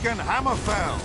Dragon hammer fell.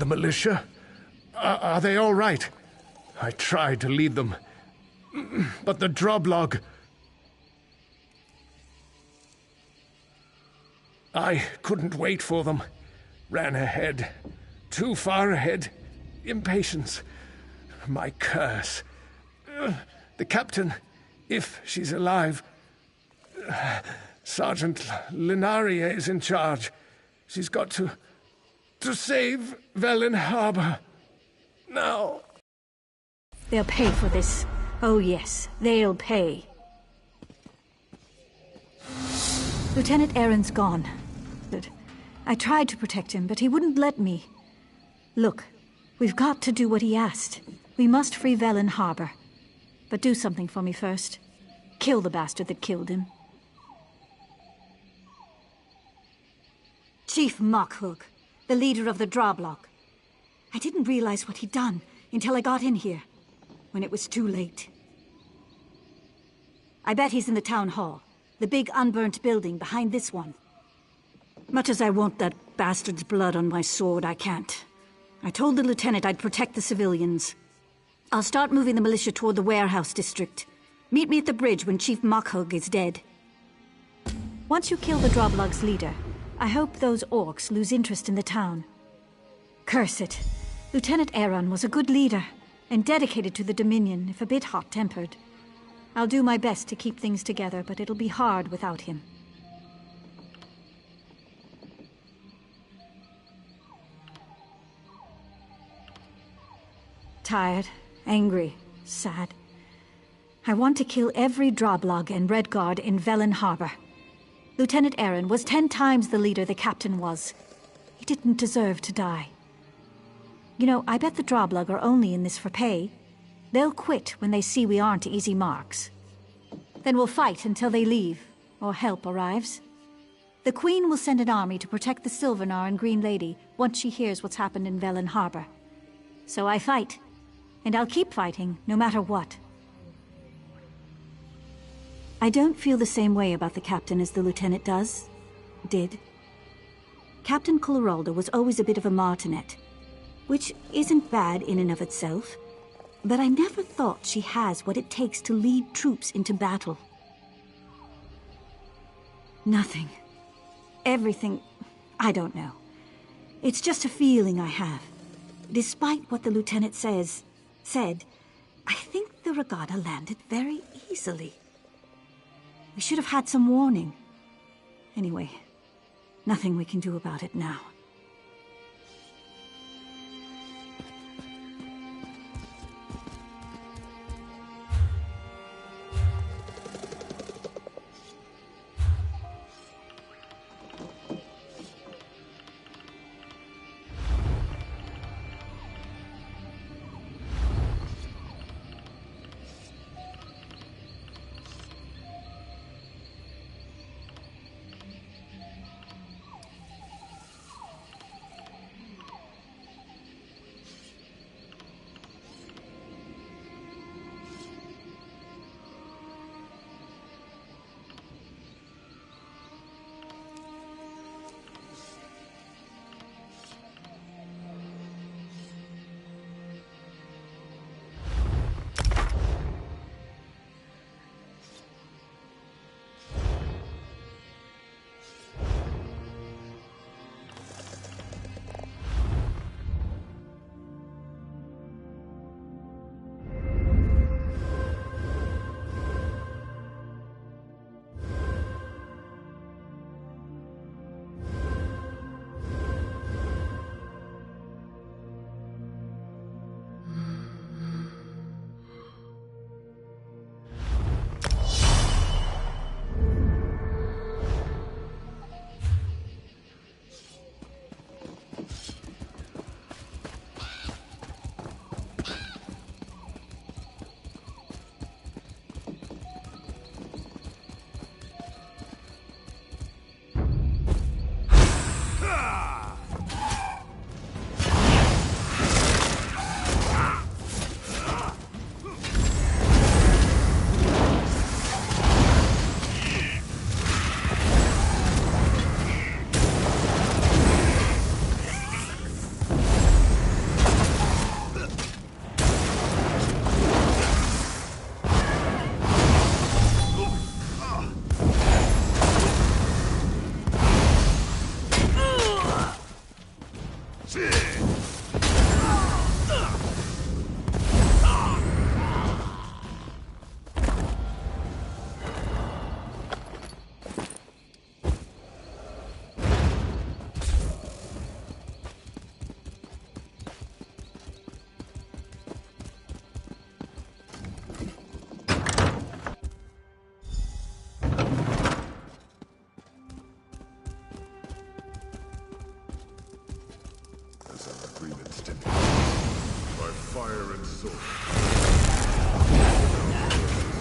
The militia? Are they all right? I tried to lead them, but the droblog... I couldn't wait for them. Ran ahead. Too far ahead. Impatience. My curse. The captain, if she's alive... Sergeant Linaria is in charge. She's got to save Velen Harbor. Now... They'll pay for this. Oh yes, they'll pay. Lieutenant Aaron's gone. I tried to protect him, but he wouldn't let me. Look, we've got to do what he asked. We must free Velen Harbor. But do something for me first. Kill the bastard that killed him. Chief Mockhug, the leader of the Droblog. I didn't realize what he'd done until I got in here, when it was too late. I bet he's in the town hall, the big unburnt building behind this one. Much as I want that bastard's blood on my sword, I can't. I told the lieutenant I'd protect the civilians. I'll start moving the militia toward the warehouse district. Meet me at the bridge when Chief Mockhug is dead. Once you kill the Droblog's leader, I hope those orcs lose interest in the town. Curse it. Lieutenant Aaron was a good leader, and dedicated to the Dominion, if a bit hot-tempered. I'll do my best to keep things together, but it'll be hard without him. Tired, angry, sad. I want to kill every Droblog and Redguard in Velen Harbor. Lieutenant Aaron was 10 times the leader the captain was. He didn't deserve to die. You know, I bet the Droblog are only in this for pay. They'll quit when they see we aren't easy marks. Then we'll fight until they leave, or help arrives. The Queen will send an army to protect the Sylvanar and Green Lady once she hears what's happened in Velen Harbor. So I fight, and I'll keep fighting, no matter what. I don't feel the same way about the captain as the lieutenant did. Captain Coloraldo was always a bit of a martinet, which isn't bad in and of itself, but I never thought she has what it takes to lead troops into battle. Nothing. Everything. I don't know. It's just a feeling I have. Despite what the lieutenant said, I think the regatta landed very easily. We should have had some warning. Anyway, nothing we can do about it now. Fire and sword.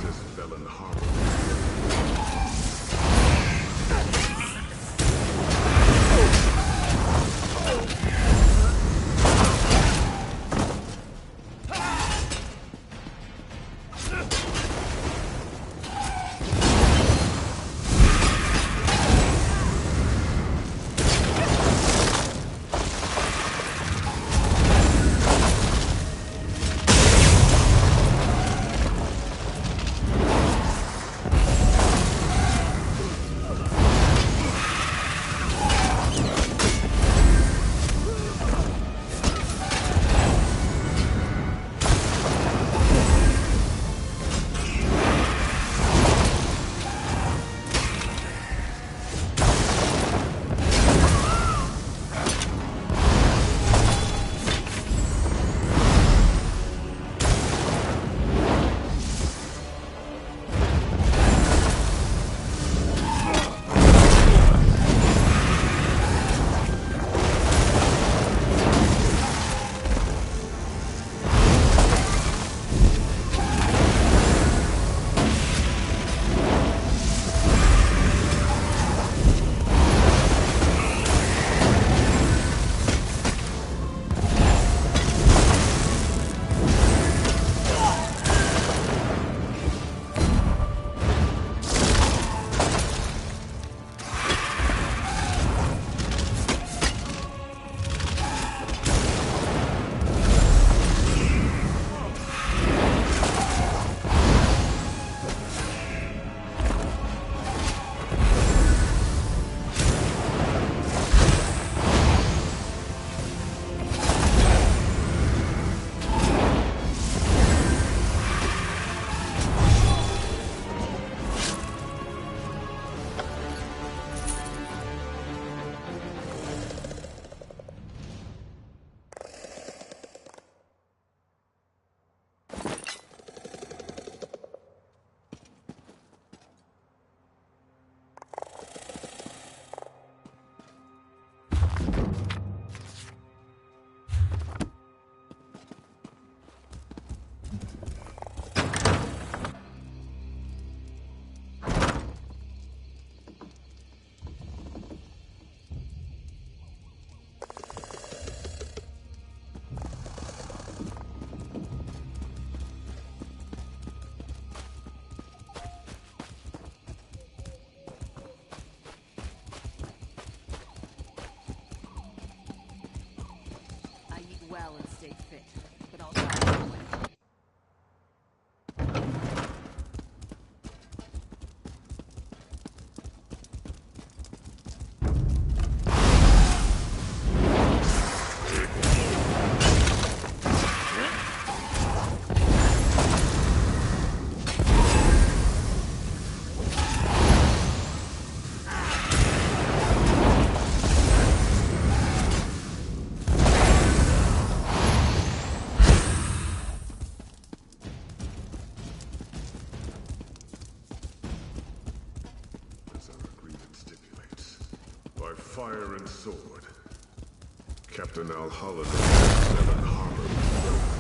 Resist felon harbor. Well and stay fit, but I'll die anyway. By fire and sword, Captain Al-Hala's Seven Harbor burned.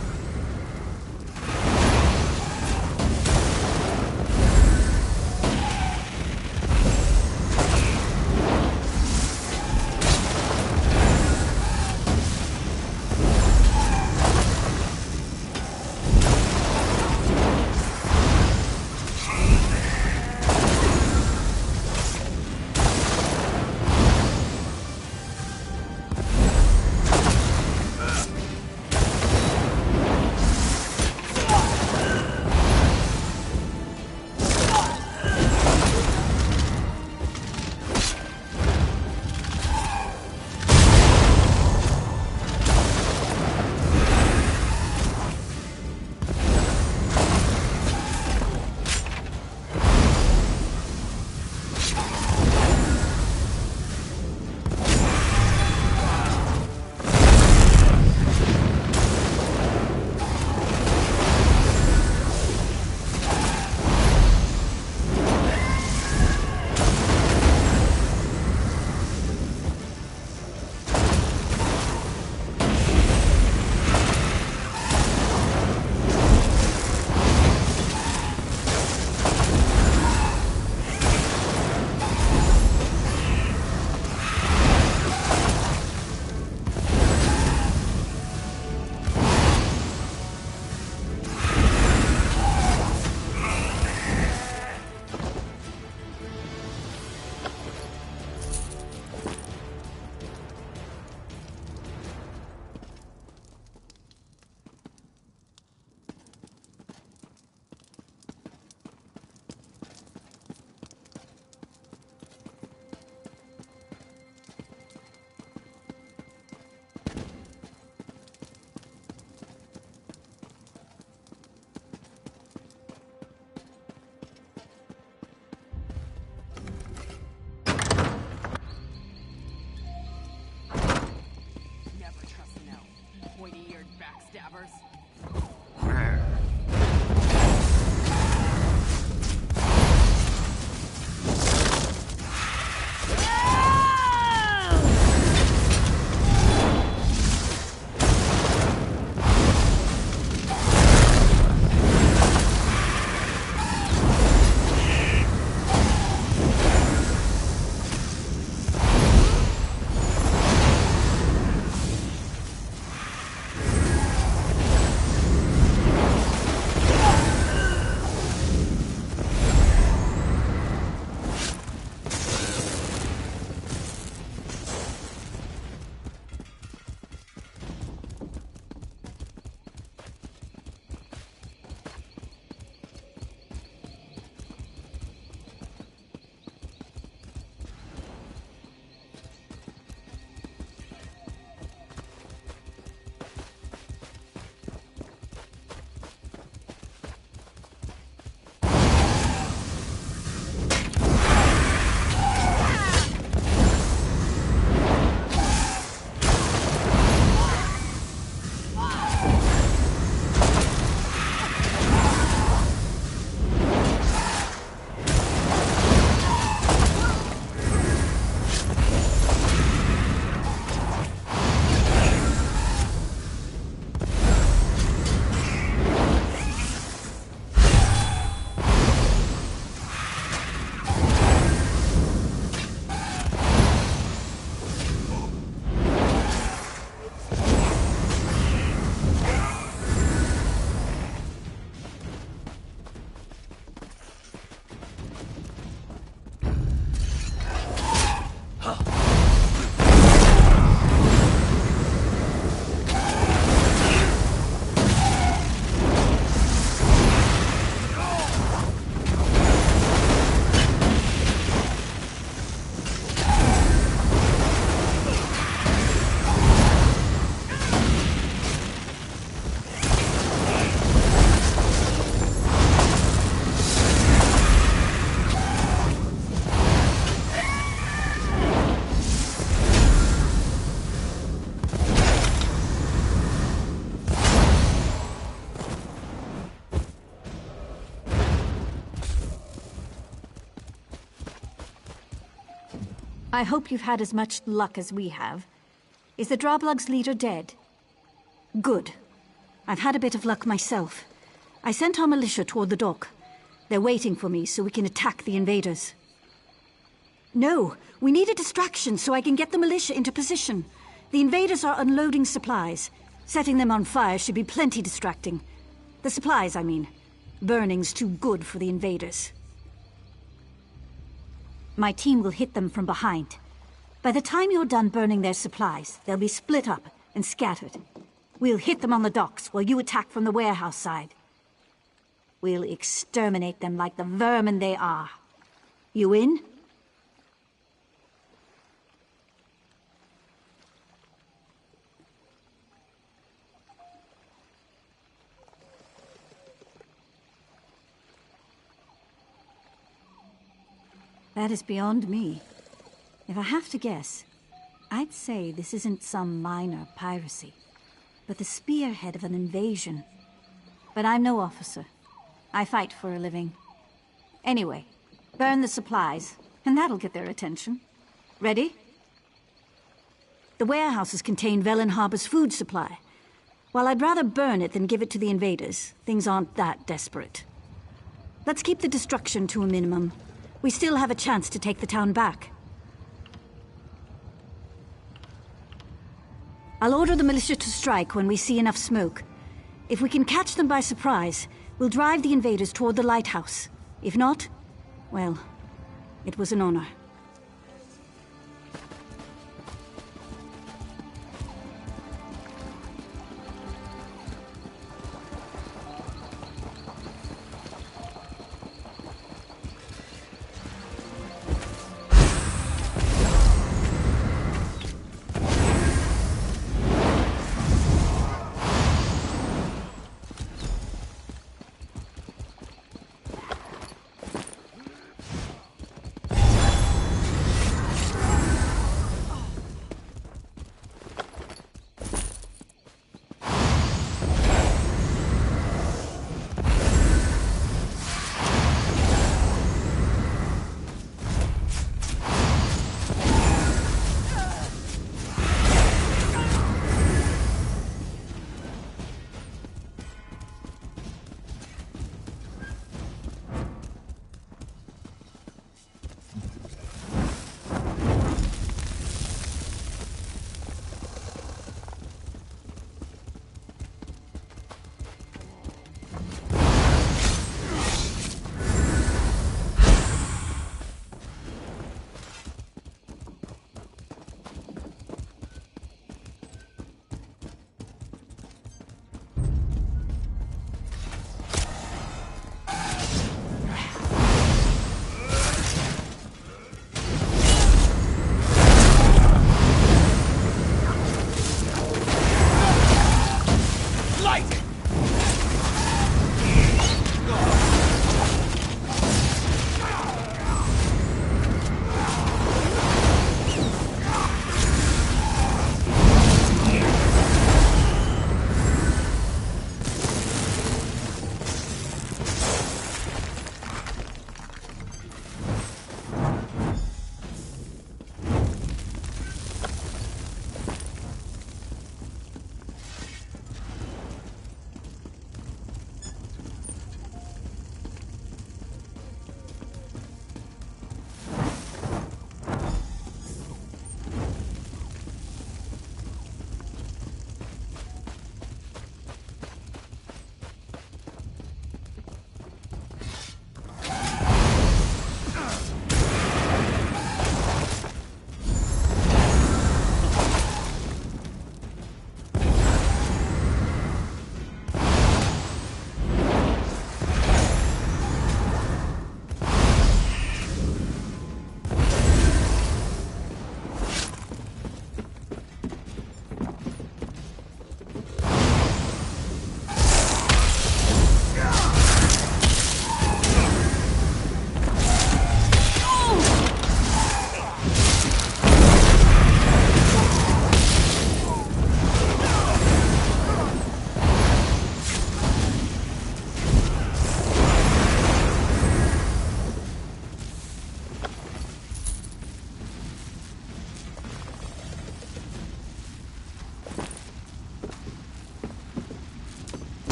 yours. I hope you've had as much luck as we have. Is the Droblug's leader dead? Good. I've had a bit of luck myself. I sent our militia toward the dock. They're waiting for me so we can attack the invaders. No, we need a distraction so I can get the militia into position. The invaders are unloading supplies. Setting them on fire should be plenty distracting. The supplies, I mean. Burning's too good for the invaders. My team will hit them from behind. By the time you're done burning their supplies, they'll be split up and scattered. We'll hit them on the docks while you attack from the warehouse side. We'll exterminate them like the vermin they are. You in? That is beyond me. If I have to guess, I'd say this isn't some minor piracy, but the spearhead of an invasion. But I'm no officer. I fight for a living. Anyway, burn the supplies, and that'll get their attention. Ready? The warehouses contain Velen Harbor's food supply. While I'd rather burn it than give it to the invaders, things aren't that desperate. Let's keep the destruction to a minimum. We still have a chance to take the town back. I'll order the militia to strike when we see enough smoke. If we can catch them by surprise, we'll drive the invaders toward the lighthouse. If not, well, it was an honor.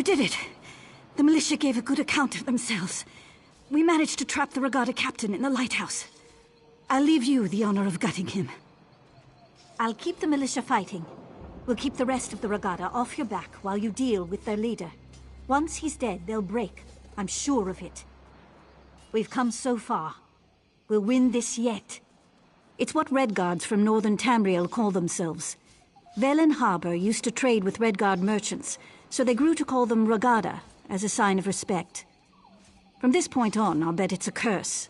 You did it. The militia gave a good account of themselves. We managed to trap the Regatta captain in the lighthouse. I'll leave you the honor of gutting him. I'll keep the militia fighting. We'll keep the rest of the Regatta off your back while you deal with their leader. Once he's dead, they'll break. I'm sure of it. We've come so far. We'll win this yet. It's what Redguards from northern Tamriel call themselves. Velen Harbor used to trade with Redguard merchants, so they grew to call them Regatta, as a sign of respect. From this point on, I'll bet it's a curse.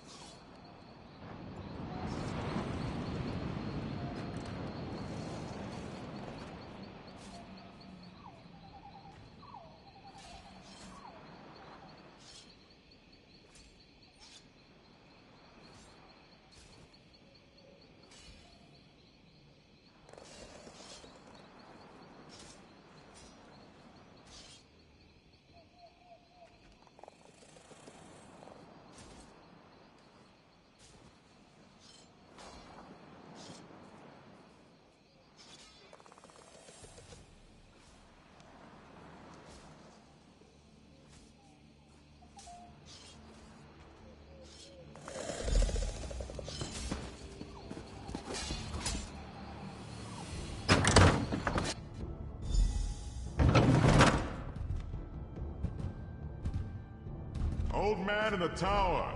Old man in the tower,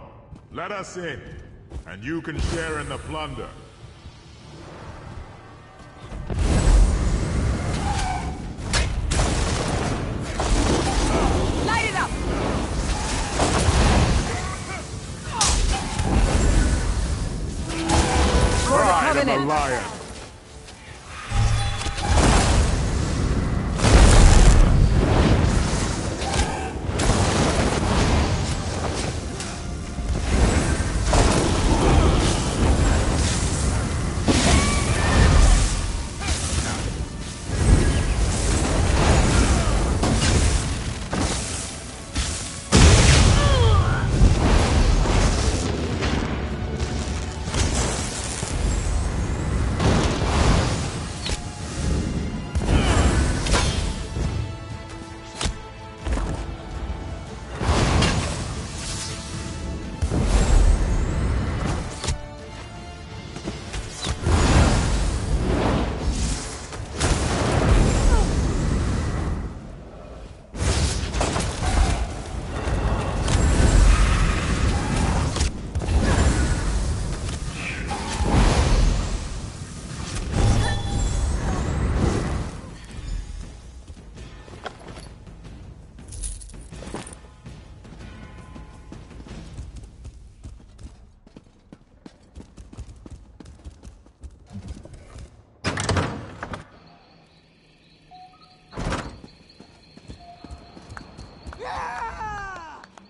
let us in, and you can share in the plunder. Light it up! Pride of the lion!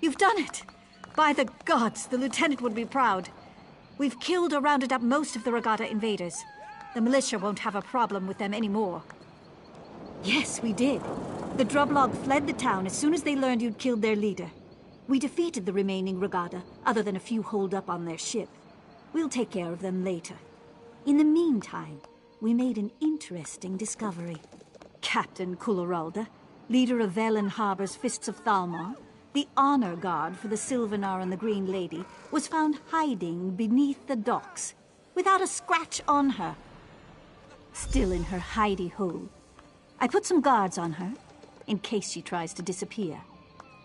You've done it! By the gods, the lieutenant would be proud. We've killed or rounded up most of the Regatta invaders. The militia won't have a problem with them anymore. Yes, we did. The Drublog fled the town as soon as they learned you'd killed their leader. We defeated the remaining Regatta, other than a few holed up on their ship. We'll take care of them later. In the meantime, we made an interesting discovery. Captain Kuloralda, leader of Velen Harbor's Fists of Thalmor, the honor guard for the Sylvanar and the Green Lady, was found hiding beneath the docks, without a scratch on her. Still in her hidey hole. I put some guards on her, in case she tries to disappear.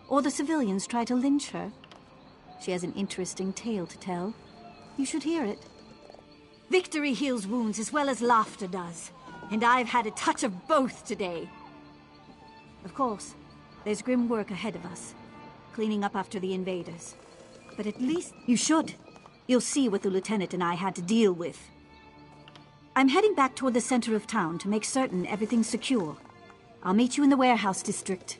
Or the civilians try to lynch her. She has an interesting tale to tell. You should hear it. Victory heals wounds as well as laughter does. And I've had a touch of both today. Of course, there's grim work ahead of us. Cleaning up after the invaders. But at least you should. You'll see what the lieutenant and I had to deal with. I'm heading back toward the center of town to make certain everything's secure. I'll meet you in the warehouse district.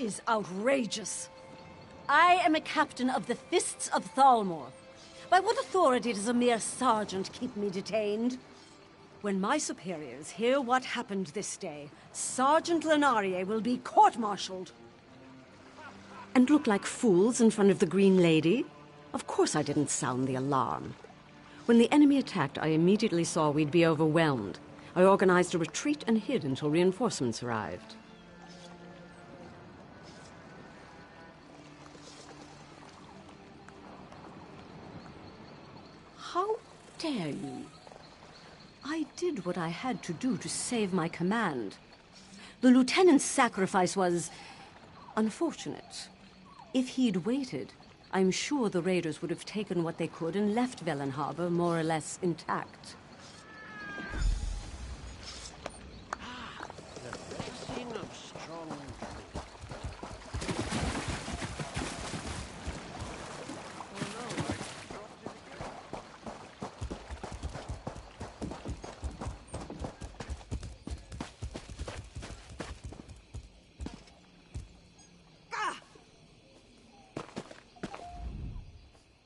is outrageous. I am a captain of the Fists of Thalmor. By what authority does a mere sergeant keep me detained? When my superiors hear what happened this day, Sergeant Lenarier will be court-martialed. And look like fools in front of the Green Lady? Of course I didn't sound the alarm. When the enemy attacked, I immediately saw we'd be overwhelmed. I organized a retreat and hid until reinforcements arrived. How dare you? I did what I had to do to save my command. The lieutenant's sacrifice was unfortunate. If he'd waited, I'm sure the raiders would have taken what they could and left Velen Harbor more or less intact.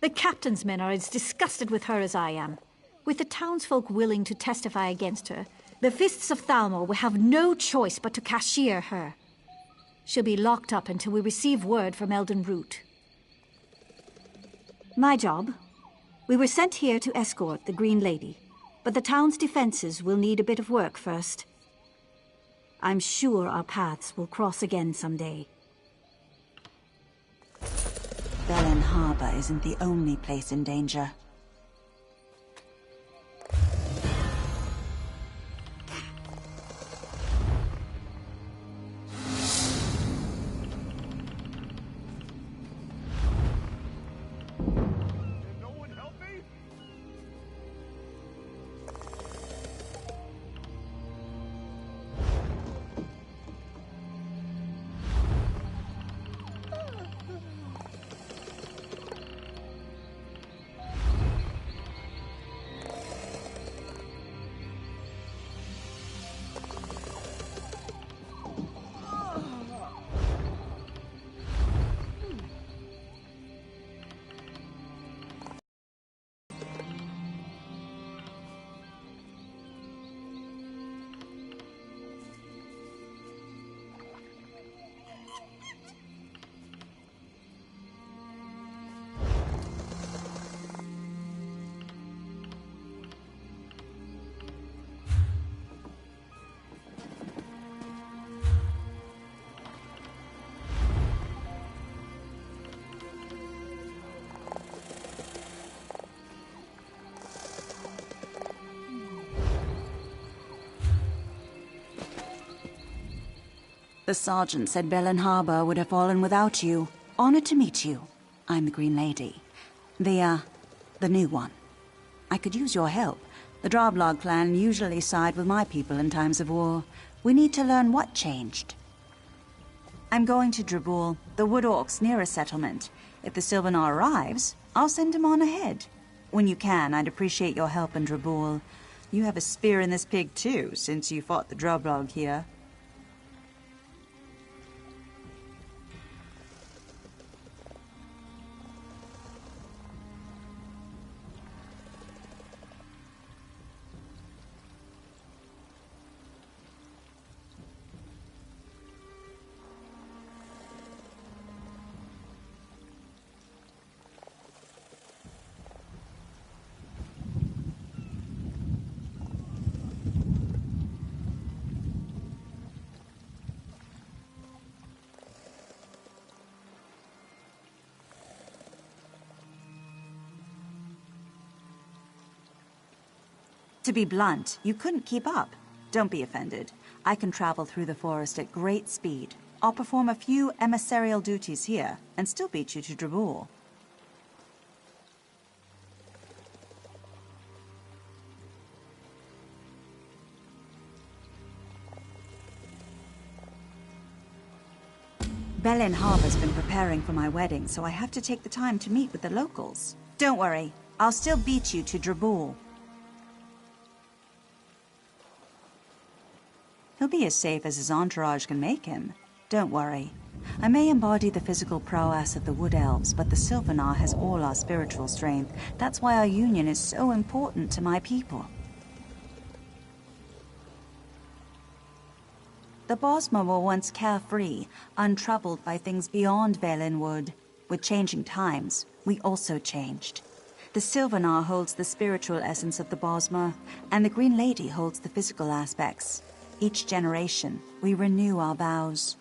The captain's men are as disgusted with her as I am. With the townsfolk willing to testify against her, the Fists of Thalmor will have no choice but to cashier her. She'll be locked up until we receive word from Elden Root. My job? We were sent here to escort the Green Lady, but the town's defenses will need a bit of work first. I'm sure our paths will cross again someday. Velen Harbor isn't the only place in danger. The sergeant said Velen Harbor would have fallen without you. Honored to meet you. I'm the Green Lady. The new one. I could use your help. The Droblog clan usually side with my people in times of war. We need to learn what changed. I'm going to Drabul, the Wood Orcs' nearest settlement. If the Sylvanar arrives, I'll send him on ahead. When you can, I'd appreciate your help in Drabul. You have a spear in this pig too, since you fought the Droblog here. To be blunt, you couldn't keep up. Don't be offended. I can travel through the forest at great speed. I'll perform a few emissarial duties here, and still beat you to Drabul. Velen Harbor's been preparing for my wedding, so I have to take the time to meet with the locals. Don't worry, I'll still beat you to Drabul. He'll be as safe as his entourage can make him. Don't worry. I may embody the physical prowess of the Wood Elves, but the Sylvanar has all our spiritual strength. That's why our union is so important to my people. The Bosmer were once carefree, untroubled by things beyond Valenwood. With changing times, we also changed. The Sylvanar holds the spiritual essence of the Bosmer, and the Green Lady holds the physical aspects. Each generation, we renew our vows.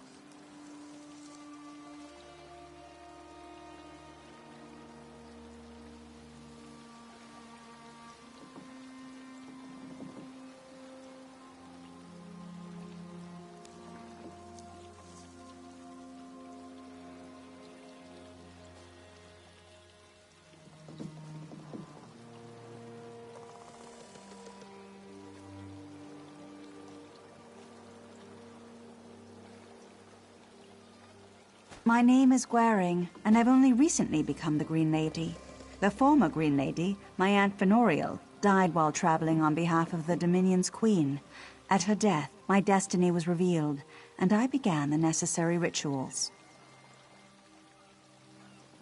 My name is Gwaring, and I've only recently become the Green Lady. The former Green Lady, my Aunt Fenoriel, died while traveling on behalf of the Dominion's Queen. At her death, my destiny was revealed, and I began the necessary rituals.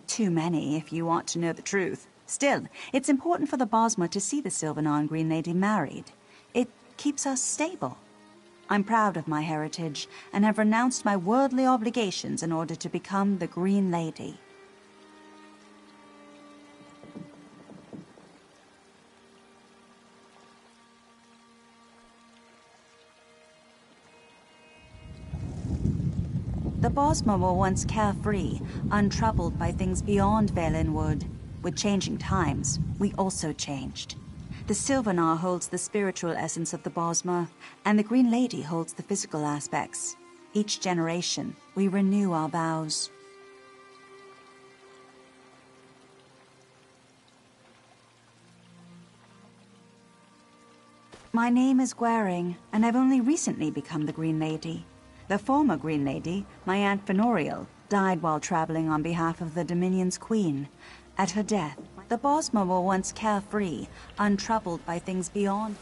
Too many, if you want to know the truth. Still, it's important for the Bosmer to see the Sylvanar and Green Lady married. It keeps us stable. I'm proud of my heritage, and have renounced my worldly obligations in order to become the Green Lady. The Bosmer were once carefree, untroubled by things beyond Valenwood. With changing times, we also changed. The Sylvanar holds the spiritual essence of the Bosmer, and the Green Lady holds the physical aspects. Each generation, we renew our vows. My name is Gwaring, and I've only recently become the Green Lady. The former Green Lady, my Aunt Fenoriel, died while traveling on behalf of the Dominion's Queen. At her death, the Bosmer were once carefree, untroubled by things beyond.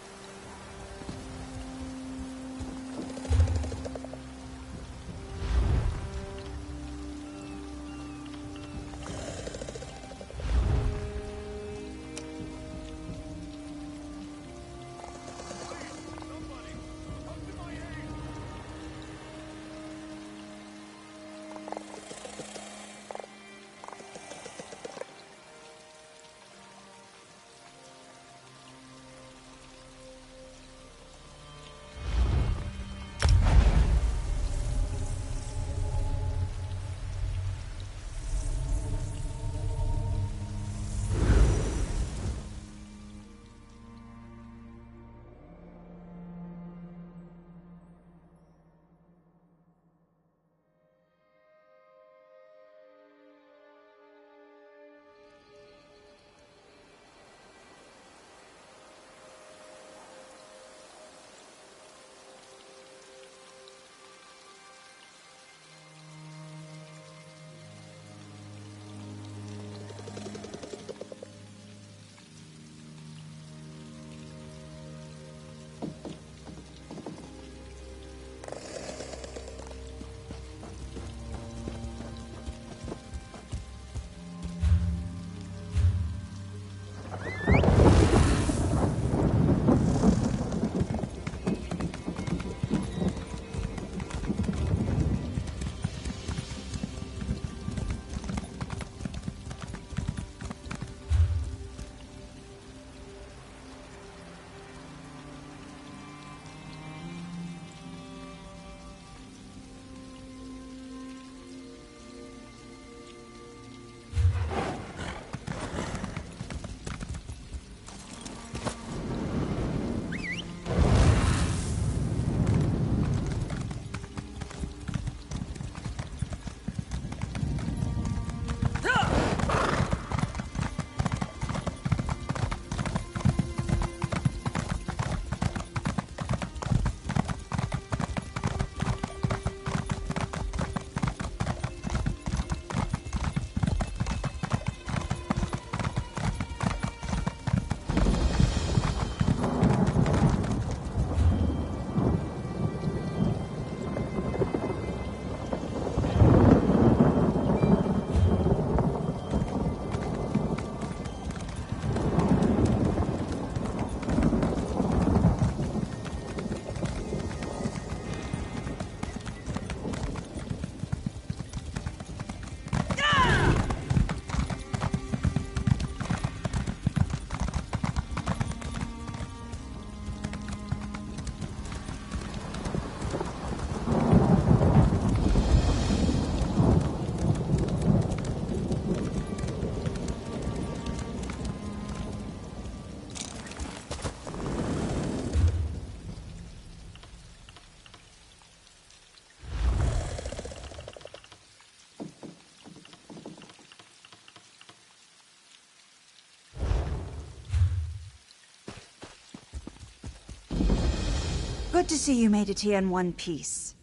Good to see you made it here in one piece.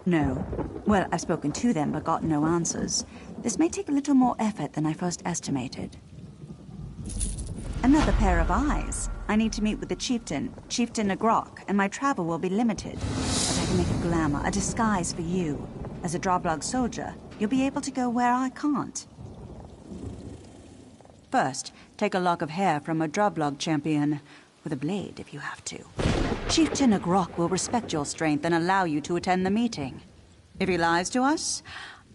No. Well, I've spoken to them, but got no answers. This may take a little more effort than I first estimated. Another pair of eyes. I need to meet with the chieftain, Chieftain Nagrok, and my travel will be limited. But I can make a glamour, a disguise for you. As a Droblog soldier, you'll be able to go where I can't. First, take a lock of hair from a Droblog champion, with a blade if you have to. Chieftain Nagrok will respect your strength and allow you to attend the meeting. If he lies to us,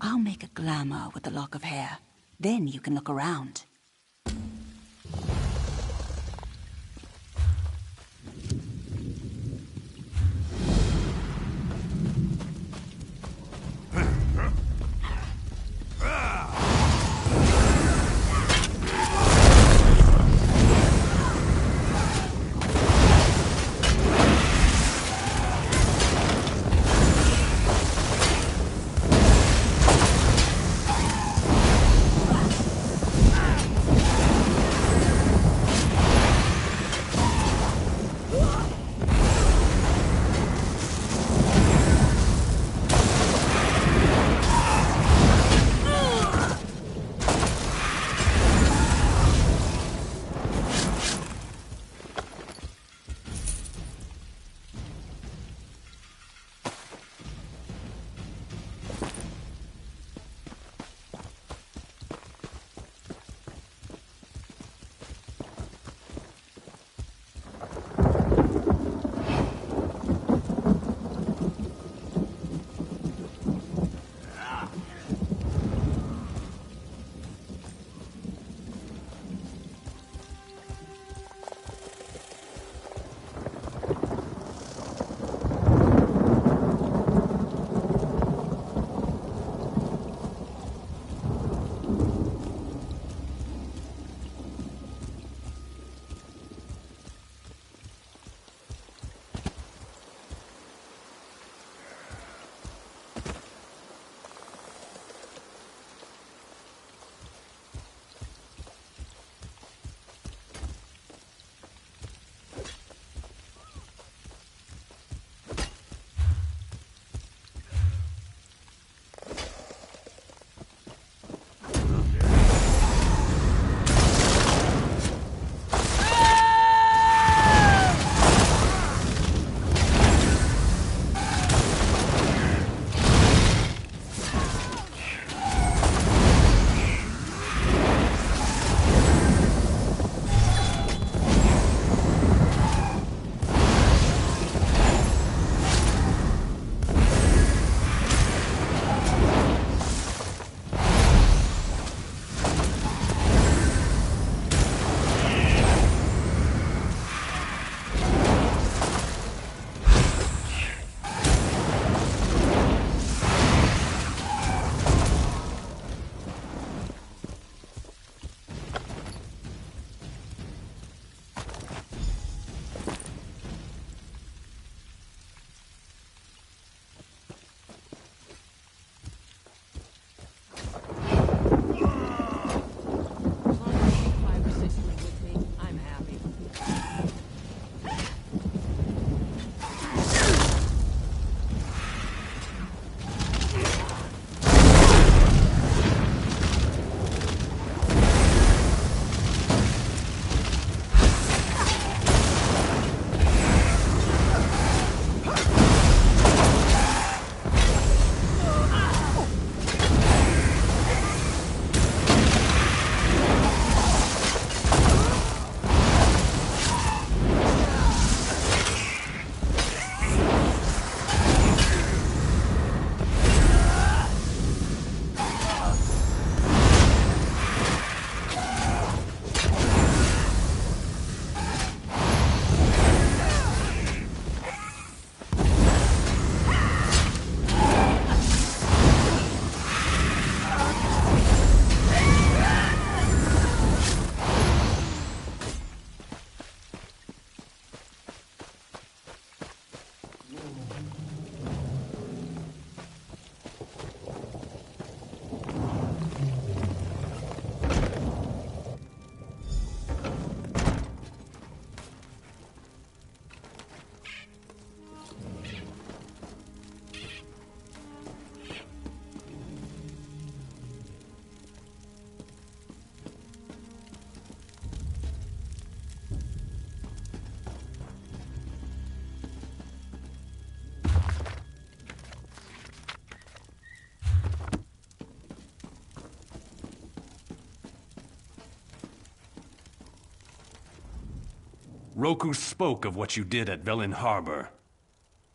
I'll make a glamour with the lock of hair. Then you can look around. Roku spoke of what you did at Velen Harbor.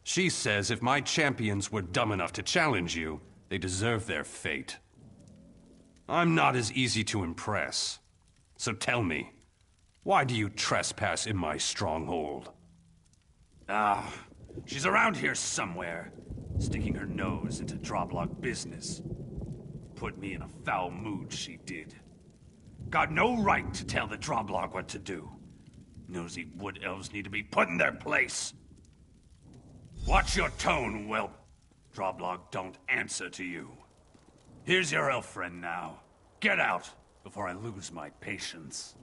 She says if my champions were dumb enough to challenge you, they deserve their fate. I'm not as easy to impress. So tell me, why do you trespass in my stronghold? Ah, she's around here somewhere, sticking her nose into Droblog business. Put me in a foul mood, she did. Got no right to tell the Droblog what to do. Nosy wood elves need to be put in their place. Watch your tone, whelp. Droblog don't answer to you. Here's your elf friend now. Get out, before I lose my patience.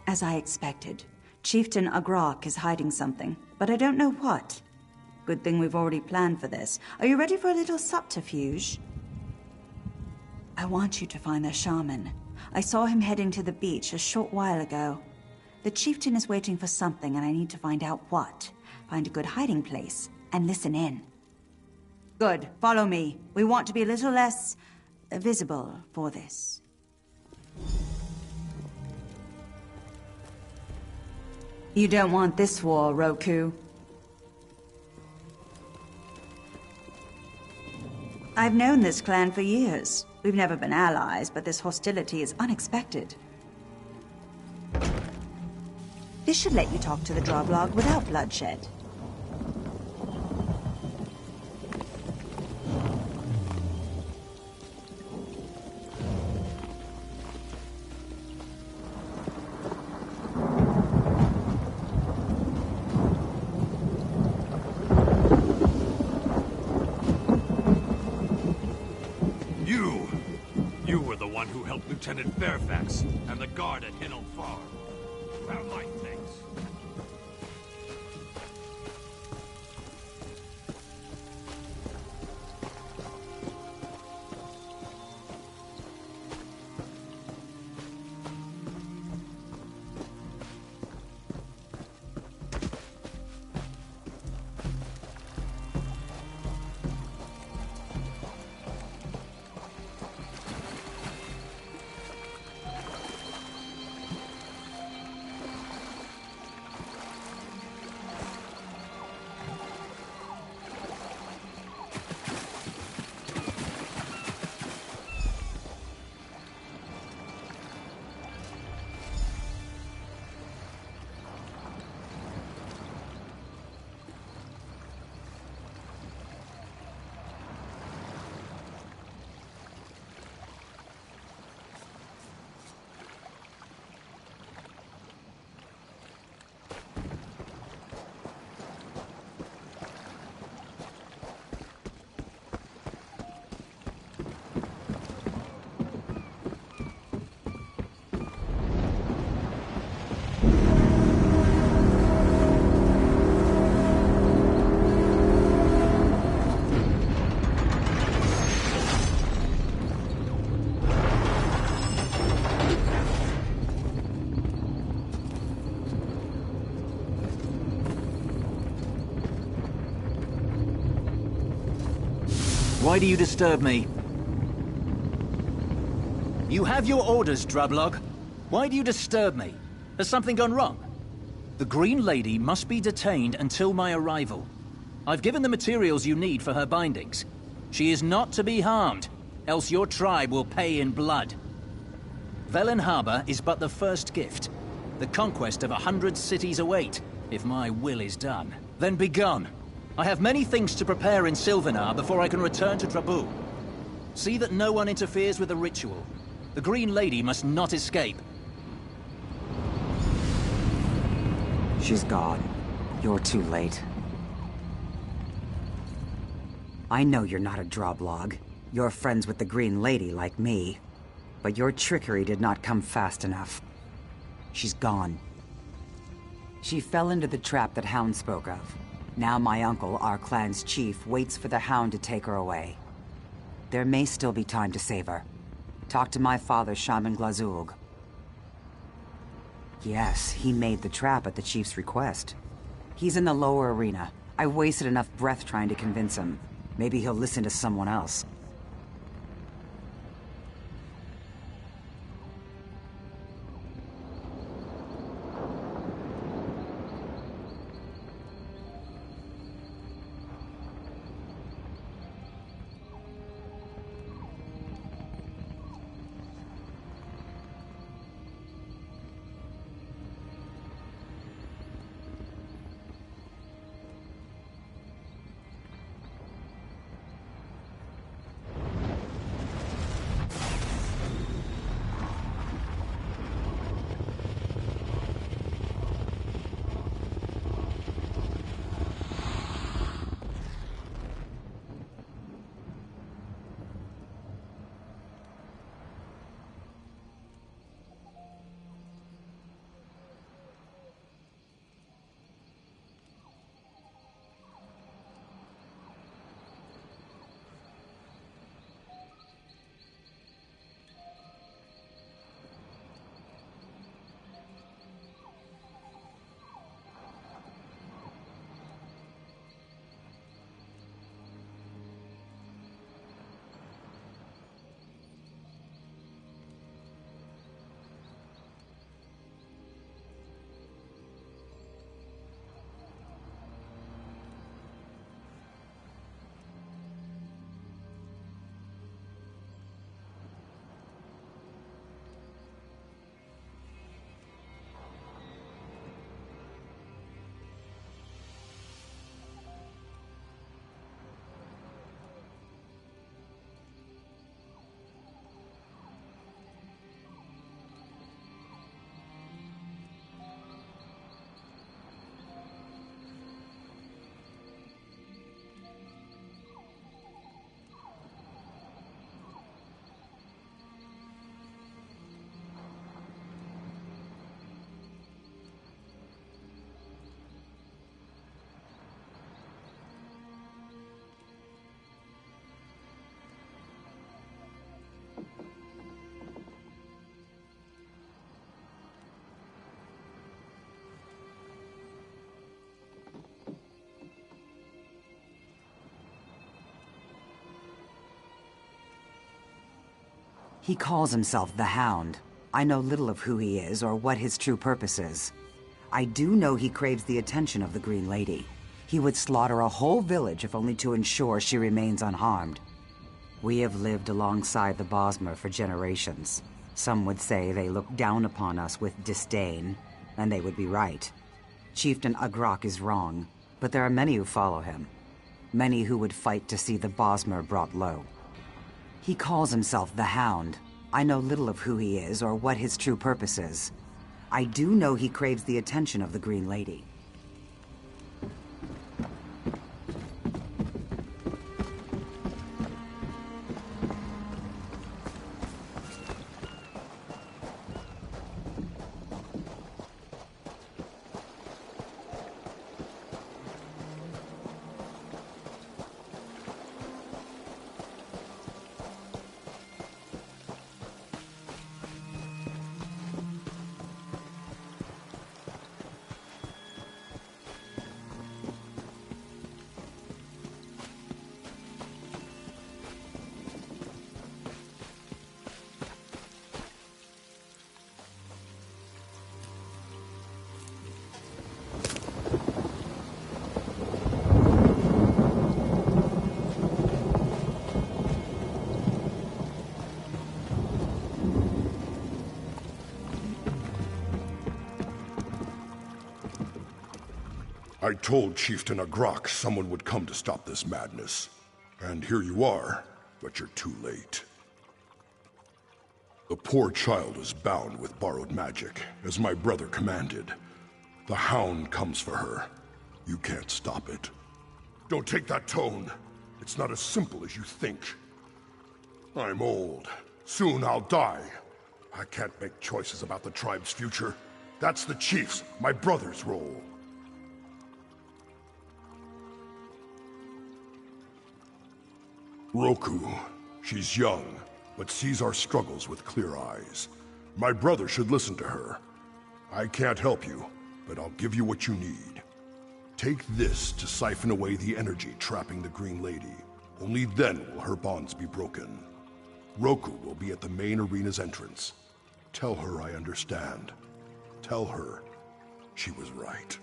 As I expected, Chieftain Agrok is hiding something, but I don't know what. Good thing we've already planned for this. Are you ready for a little subterfuge? I want you to find the shaman. I saw him heading to the beach a short while ago. The chieftain is waiting for something, and I need to find out what. Find a good hiding place, and listen in. Good, follow me. We want to be a little less visible for this. You don't want this war, Roku. I've known this clan for years. We've never been allies, but this hostility is unexpected. This should let you talk to the Droblog without bloodshed. You were the one who helped Lieutenant Fairfax and the guard at Hinnell Farm. Found my thanks. Why do you disturb me? You have your orders, Droblog. Why do you disturb me? Has something gone wrong? The Green Lady must be detained until my arrival. I've given the materials you need for her bindings. She is not to be harmed, else your tribe will pay in blood. Velen Harbor is but the first gift. The conquest of 100 cities await, if my will is done. Then be gone. I have many things to prepare in Sylvanar before I can return to Drabu. See that no one interferes with the ritual. The Green Lady must not escape. She's gone. You're too late. I know you're not a Droblog. You're friends with the Green Lady like me. But your trickery did not come fast enough. She's gone. She fell into the trap that Hound spoke of. Now my uncle, our clan's chief, waits for the Hound to take her away. There may still be time to save her. Talk to my father, Shaman Glazulg. Yes, he made the trap at the chief's request. He's in the lower arena. I wasted enough breath trying to convince him. Maybe he'll listen to someone else. He calls himself the Hound. I know little of who he is or what his true purpose is. I do know he craves the attention of the Green Lady. He would slaughter a whole village if only to ensure she remains unharmed. We have lived alongside the Bosmer for generations. Some would say they look down upon us with disdain, and they would be right. Chieftain Agrok is wrong, but there are many who follow him. Many who would fight to see the Bosmer brought low. He calls himself the Hound. I know little of who he is or what his true purpose is. I do know he craves the attention of the Green Lady. I told Chieftain Agrok someone would come to stop this madness. And here you are, but you're too late. The poor child is bound with borrowed magic, as my brother commanded. The Hound comes for her. You can't stop it. Don't take that tone. It's not as simple as you think. I'm old. Soon I'll die. I can't make choices about the tribe's future. That's the chief's, my brother's role. Roku. She's young, but sees our struggles with clear eyes. My brother should listen to her. I can't help you, but I'll give you what you need. Take this to siphon away the energy trapping the Green Lady. Only then will her bonds be broken. Roku will be at the main arena's entrance. Tell her I understand. Tell her she was right.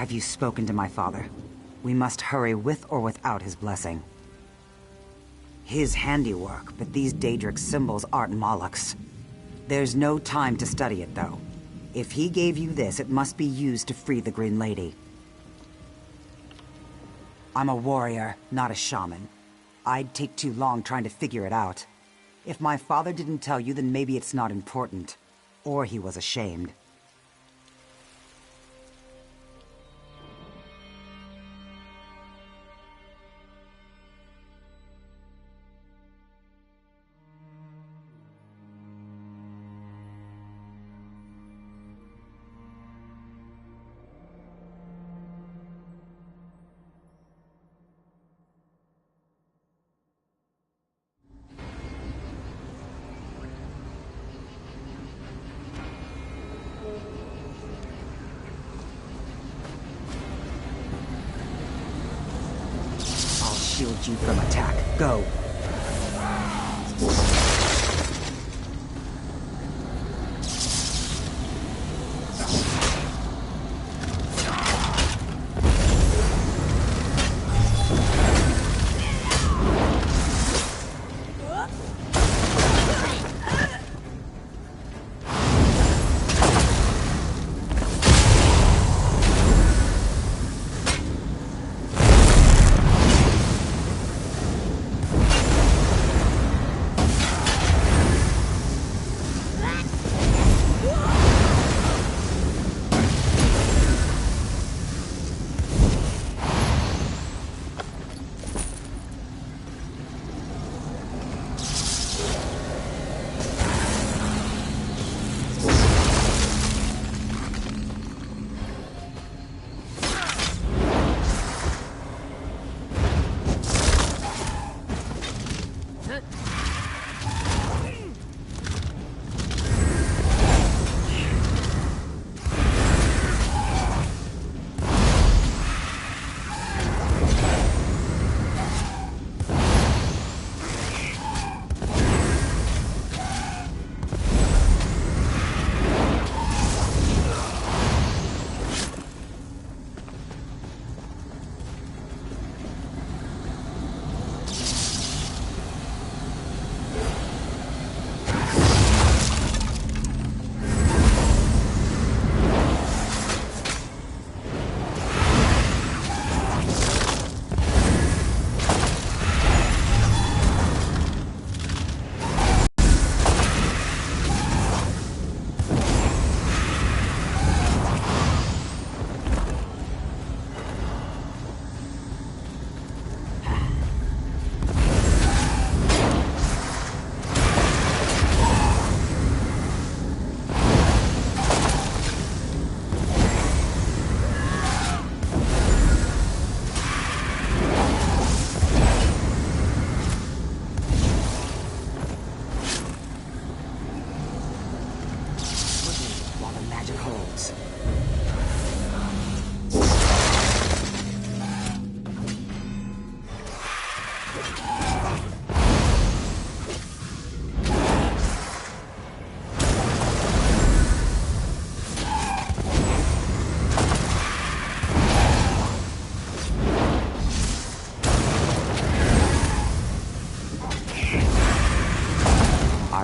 Have you spoken to my father? We must hurry with or without his blessing. His handiwork, but these Daedric symbols aren't Moloch's. There's no time to study it, though. If he gave you this, it must be used to free the Green Lady. I'm a warrior, not a shaman. I'd take too long trying to figure it out. If my father didn't tell you, then maybe it's not important. Or he was ashamed. shield you from attack. Go.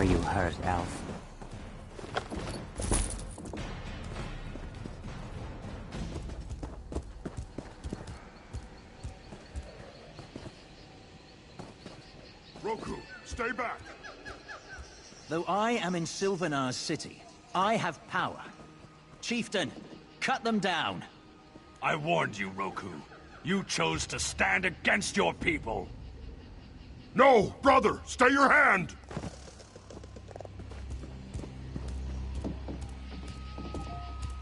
Are you hurt, Elf? Roku, stay back! Though I am in Sylvanar's city, I have power. Chieftain, cut them down. I warned you, Roku. You chose to stand against your people. No, brother! Stay your hand!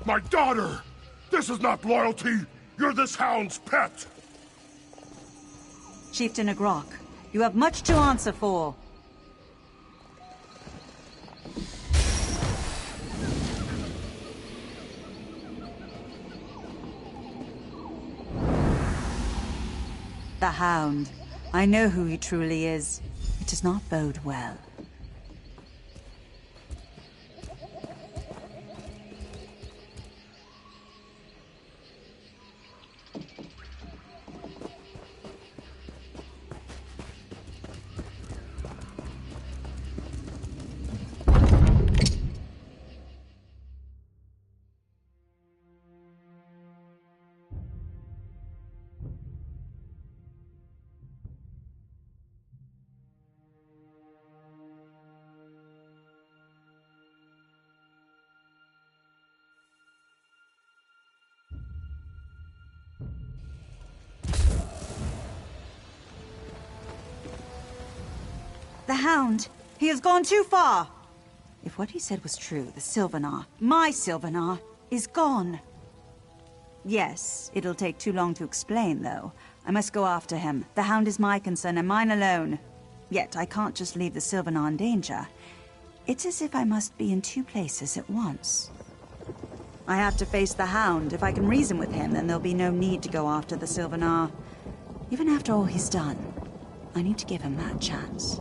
My daughter! This is not loyalty! You're this hound's pet! Chieftain Agrok, you have much to answer for. The Hound. I know who he truly is. It does not bode well. The Hound! He has gone too far! If what he said was true, the Sylvanar, my Sylvanar, is gone. Yes, it'll take too long to explain, though. I must go after him. The Hound is my concern and mine alone. Yet I can't just leave the Sylvanar in danger. It's as if I must be in two places at once. I have to face the Hound. If I can reason with him, then there'll be no need to go after the Sylvanar. Even after all he's done, I need to give him that chance.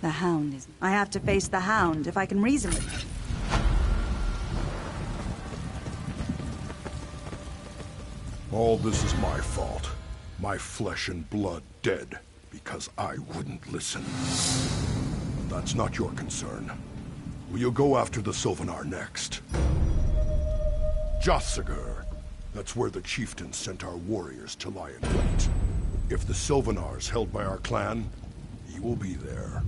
The Hound is... I have to face the Hound if I can reason with him. All this is my fault. My flesh and blood dead because I wouldn't listen. But that's not your concern. Will you go after the Sylvanar next? Jotsagar. That's where the chieftain sent our warriors to lie in wait. If the Sylvanar's held by our clan, he will be there.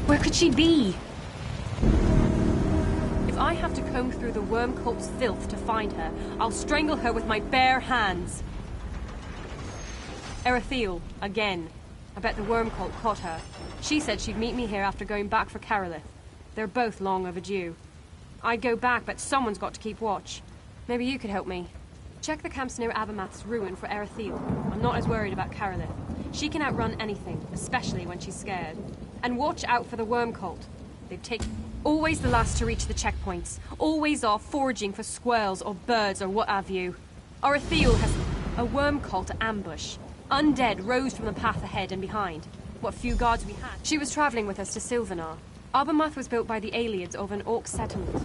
Where could she be? If I have to comb through the worm cult's filth to find her, I'll strangle her with my bare hands. Erethiel, again. I bet the worm cult caught her. She said she'd meet me here after going back for Carolith. They're both long overdue. I'd go back, but someone's got to keep watch. Maybe you could help me. Check the camps near Abermath's ruin for Erethiel. I'm not as worried about Carolith. She can outrun anything, especially when she's scared. And watch out for the worm cult. They've taken... Always the last to reach the checkpoints. Always off foraging for squirrels or birds or what have you. Erethiel has a worm cult ambush. Undead rose from the path ahead and behind. What few guards we had. She was traveling with us to Silvanar. Abermath was built by the Aelids of an orc settlement.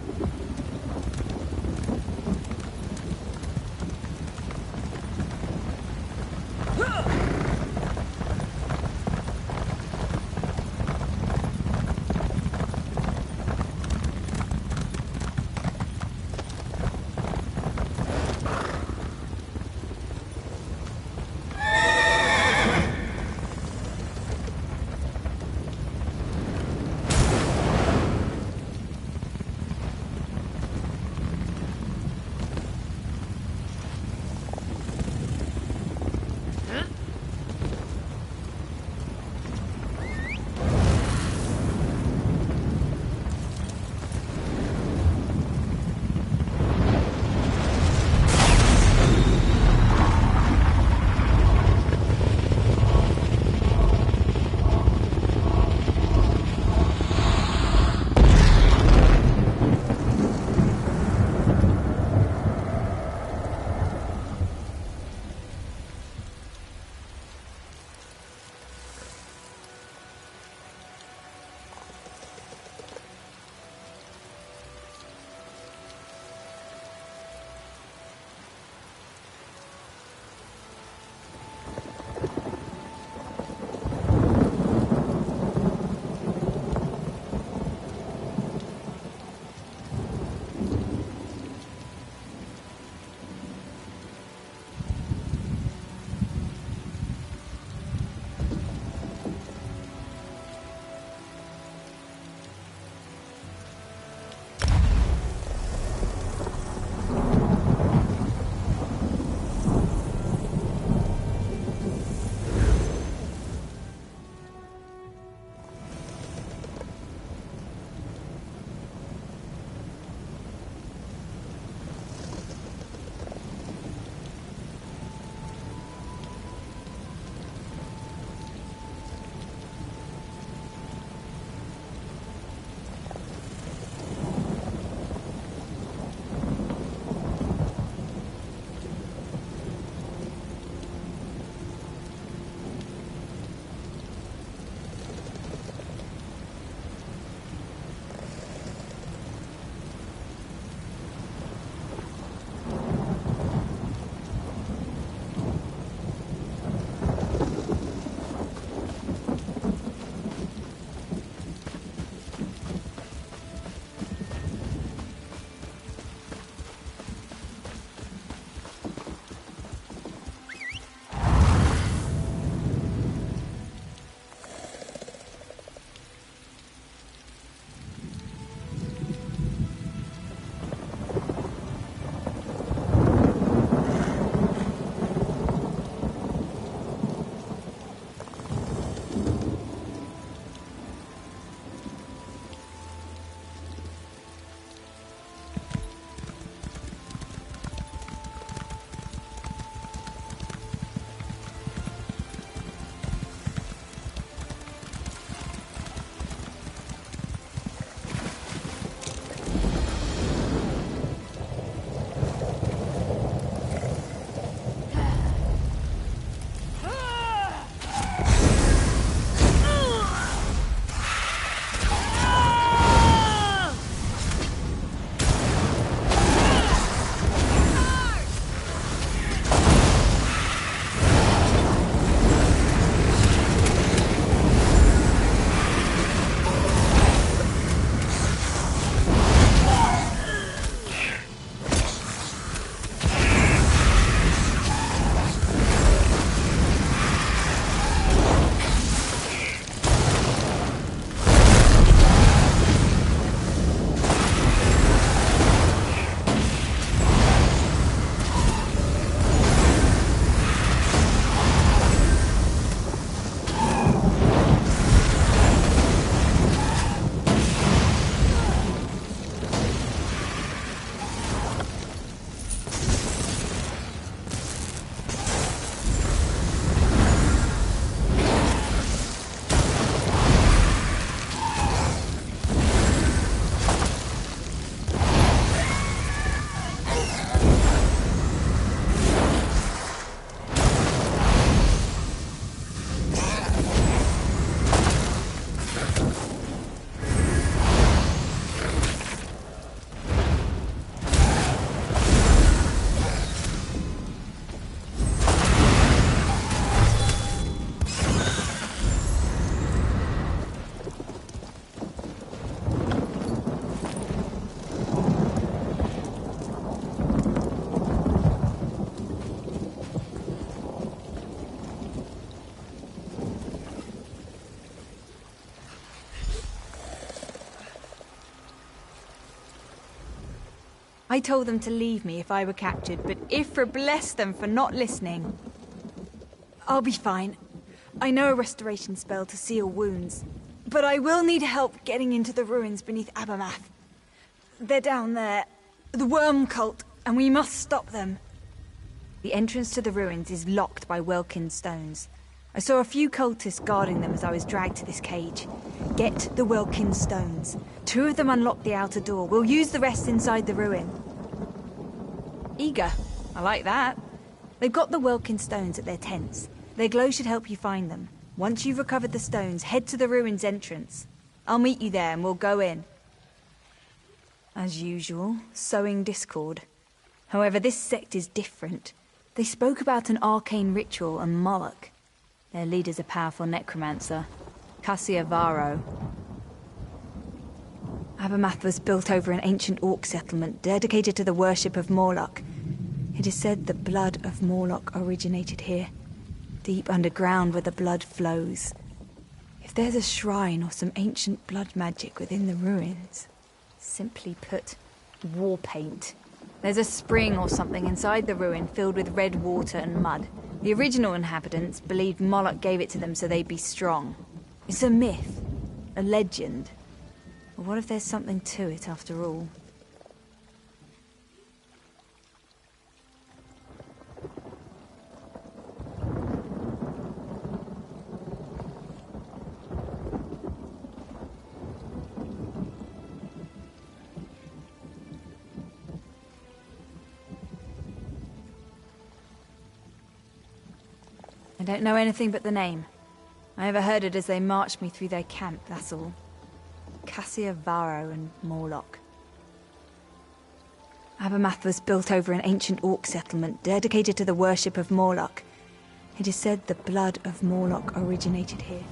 I told them to leave me if I were captured, but Ifra blessed them for not listening. I'll be fine. I know a restoration spell to seal wounds, but I will need help getting into the ruins beneath Abermath. They're down there, the worm cult, and we must stop them. The entrance to the ruins is locked by Welkin stones. I saw a few cultists guarding them as I was dragged to this cage. Get the Welkin stones. 2 of them unlock the outer door. We'll use the rest inside the ruin. Eager. I like that. They've got the Welkin stones at their tents. Their glow should help you find them. Once you've recovered the stones, head to the ruins entrance. I'll meet you there and we'll go in. As usual, sowing discord. However, this sect is different. They spoke about an arcane ritual and Moloch. Their leader's a powerful necromancer, Cassia Varro. Abermath was built over an ancient orc settlement dedicated to the worship of Morlock. It is said the blood of Morlock originated here, deep underground where the blood flows. If there's a shrine or some ancient blood magic within the ruins, simply put, war paint. There's a spring or something inside the ruin filled with red water and mud. The original inhabitants believed Moloch gave it to them so they'd be strong. It's a myth, a legend. But what if there's something to it after all? I don't know anything but the name. I overheard it as they marched me through their camp, that's all. Cassia Varro and Morlock. Abermath was built over an ancient orc settlement dedicated to the worship of Morlock. It is said the blood of Morlock originated here.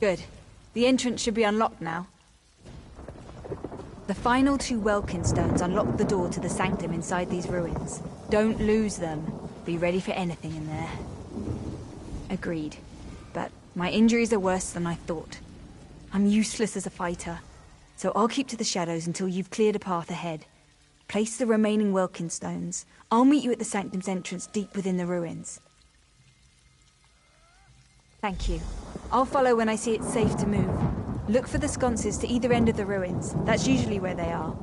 Good. The entrance should be unlocked now. The final 2 Welkin stones unlock the door to the sanctum inside these ruins. Don't lose them. Be ready for anything in there. Agreed. But my injuries are worse than I thought. I'm useless as a fighter, so I'll keep to the shadows until you've cleared a path ahead. Place the remaining Welkin stones. I'll meet you at the sanctum's entrance deep within the ruins. Thank you. I'll follow when I see it's safe to move. Look for the sconces to either end of the ruins. That's usually where they are.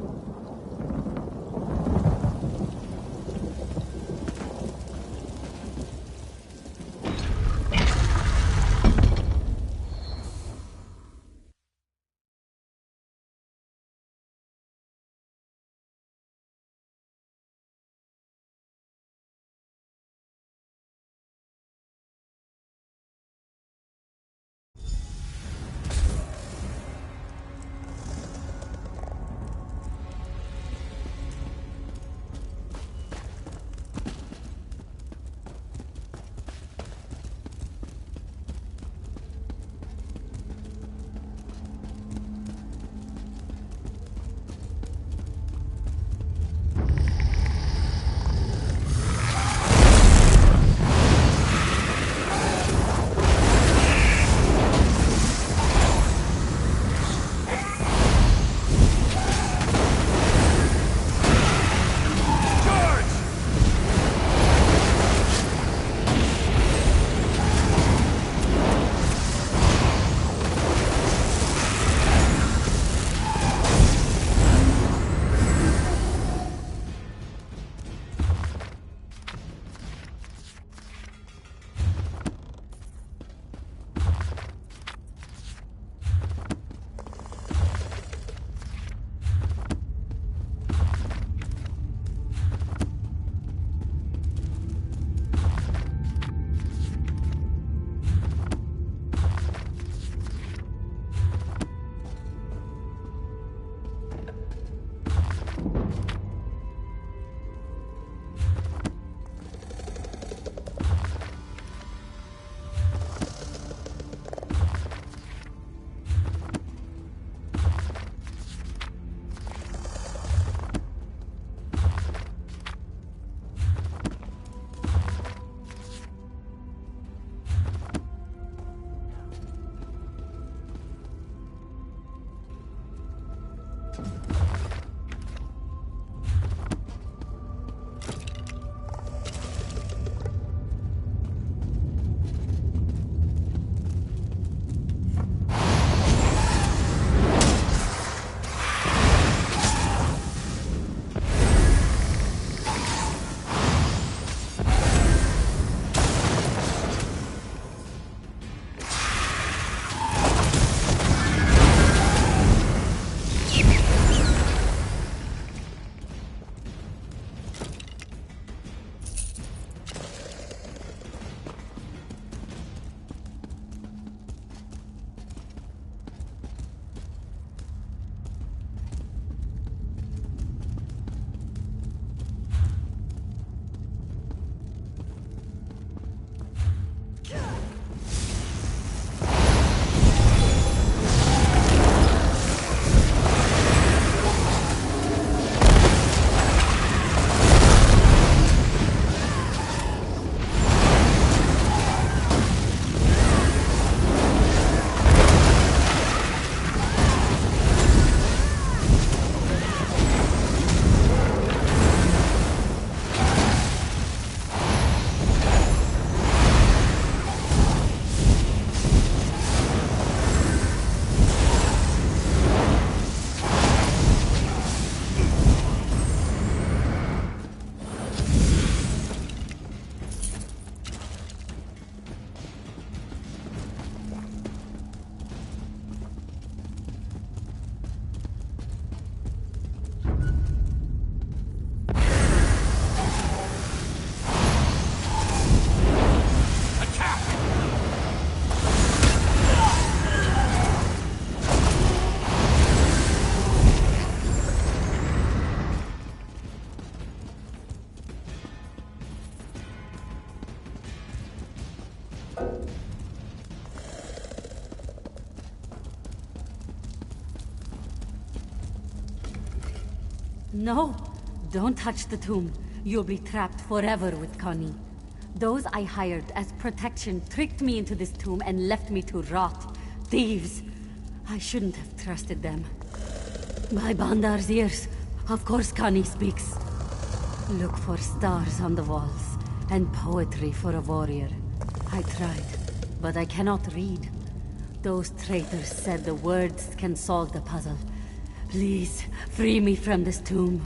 No, don't touch the tomb. You'll be trapped forever with Connie. Those I hired as protection tricked me into this tomb and left me to rot. Thieves! I shouldn't have trusted them. By Bandar's ears, of course Connie speaks. Look for stars on the walls, and poetry for a warrior. I tried, but I cannot read. Those traitors said the words can solve the puzzle. Please, free me from this tomb.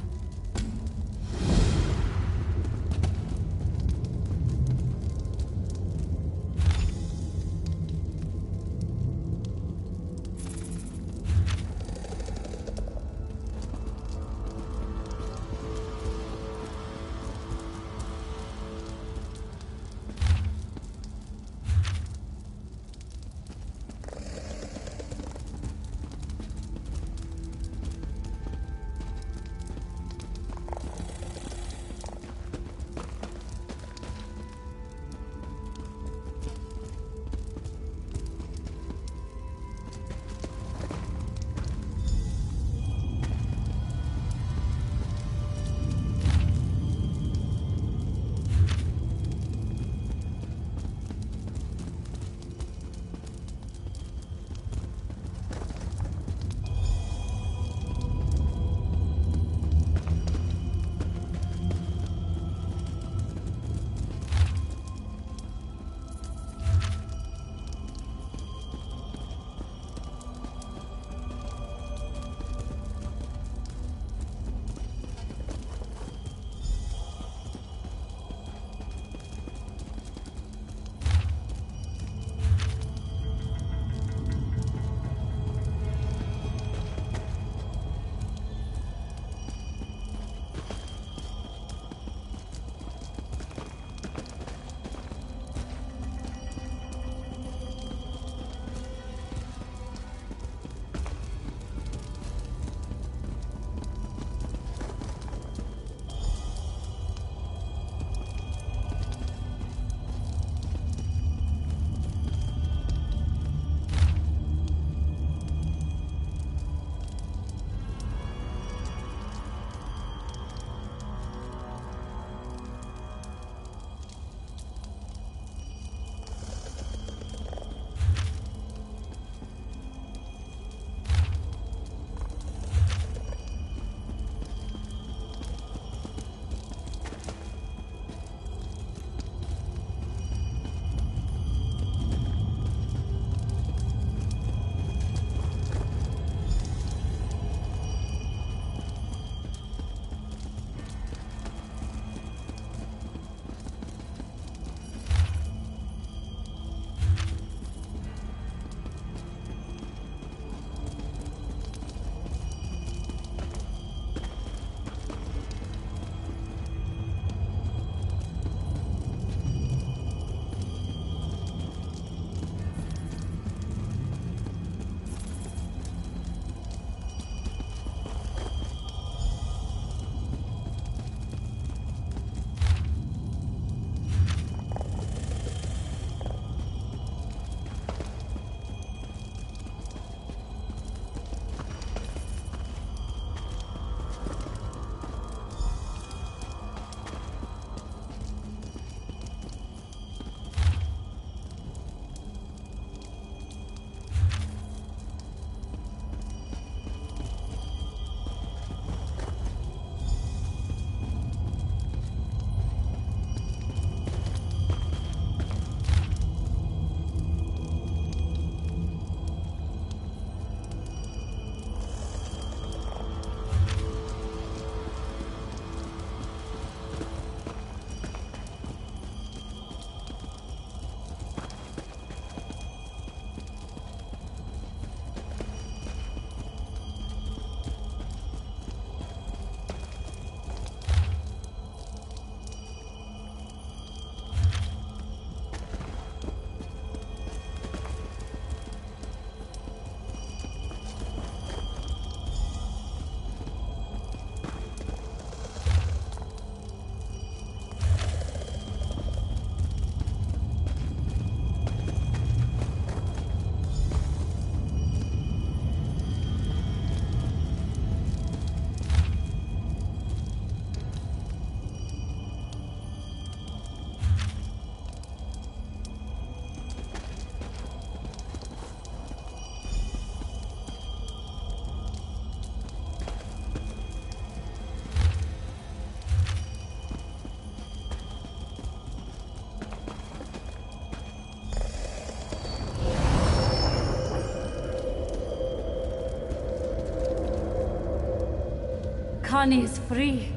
Connie is free.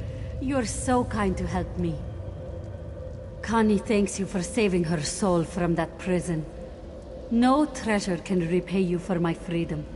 You're so kind to help me. Connie thanks you for saving her soul from that prison. No treasure can repay you for my freedom.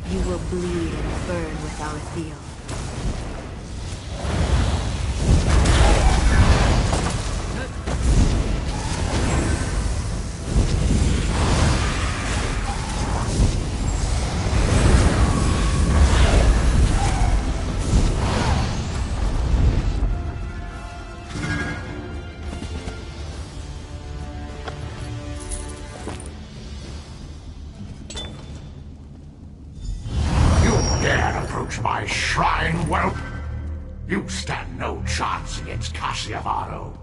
You will bleed and burn with our Theo. My shrine, whelp! You stand no chance against Cassiavaro.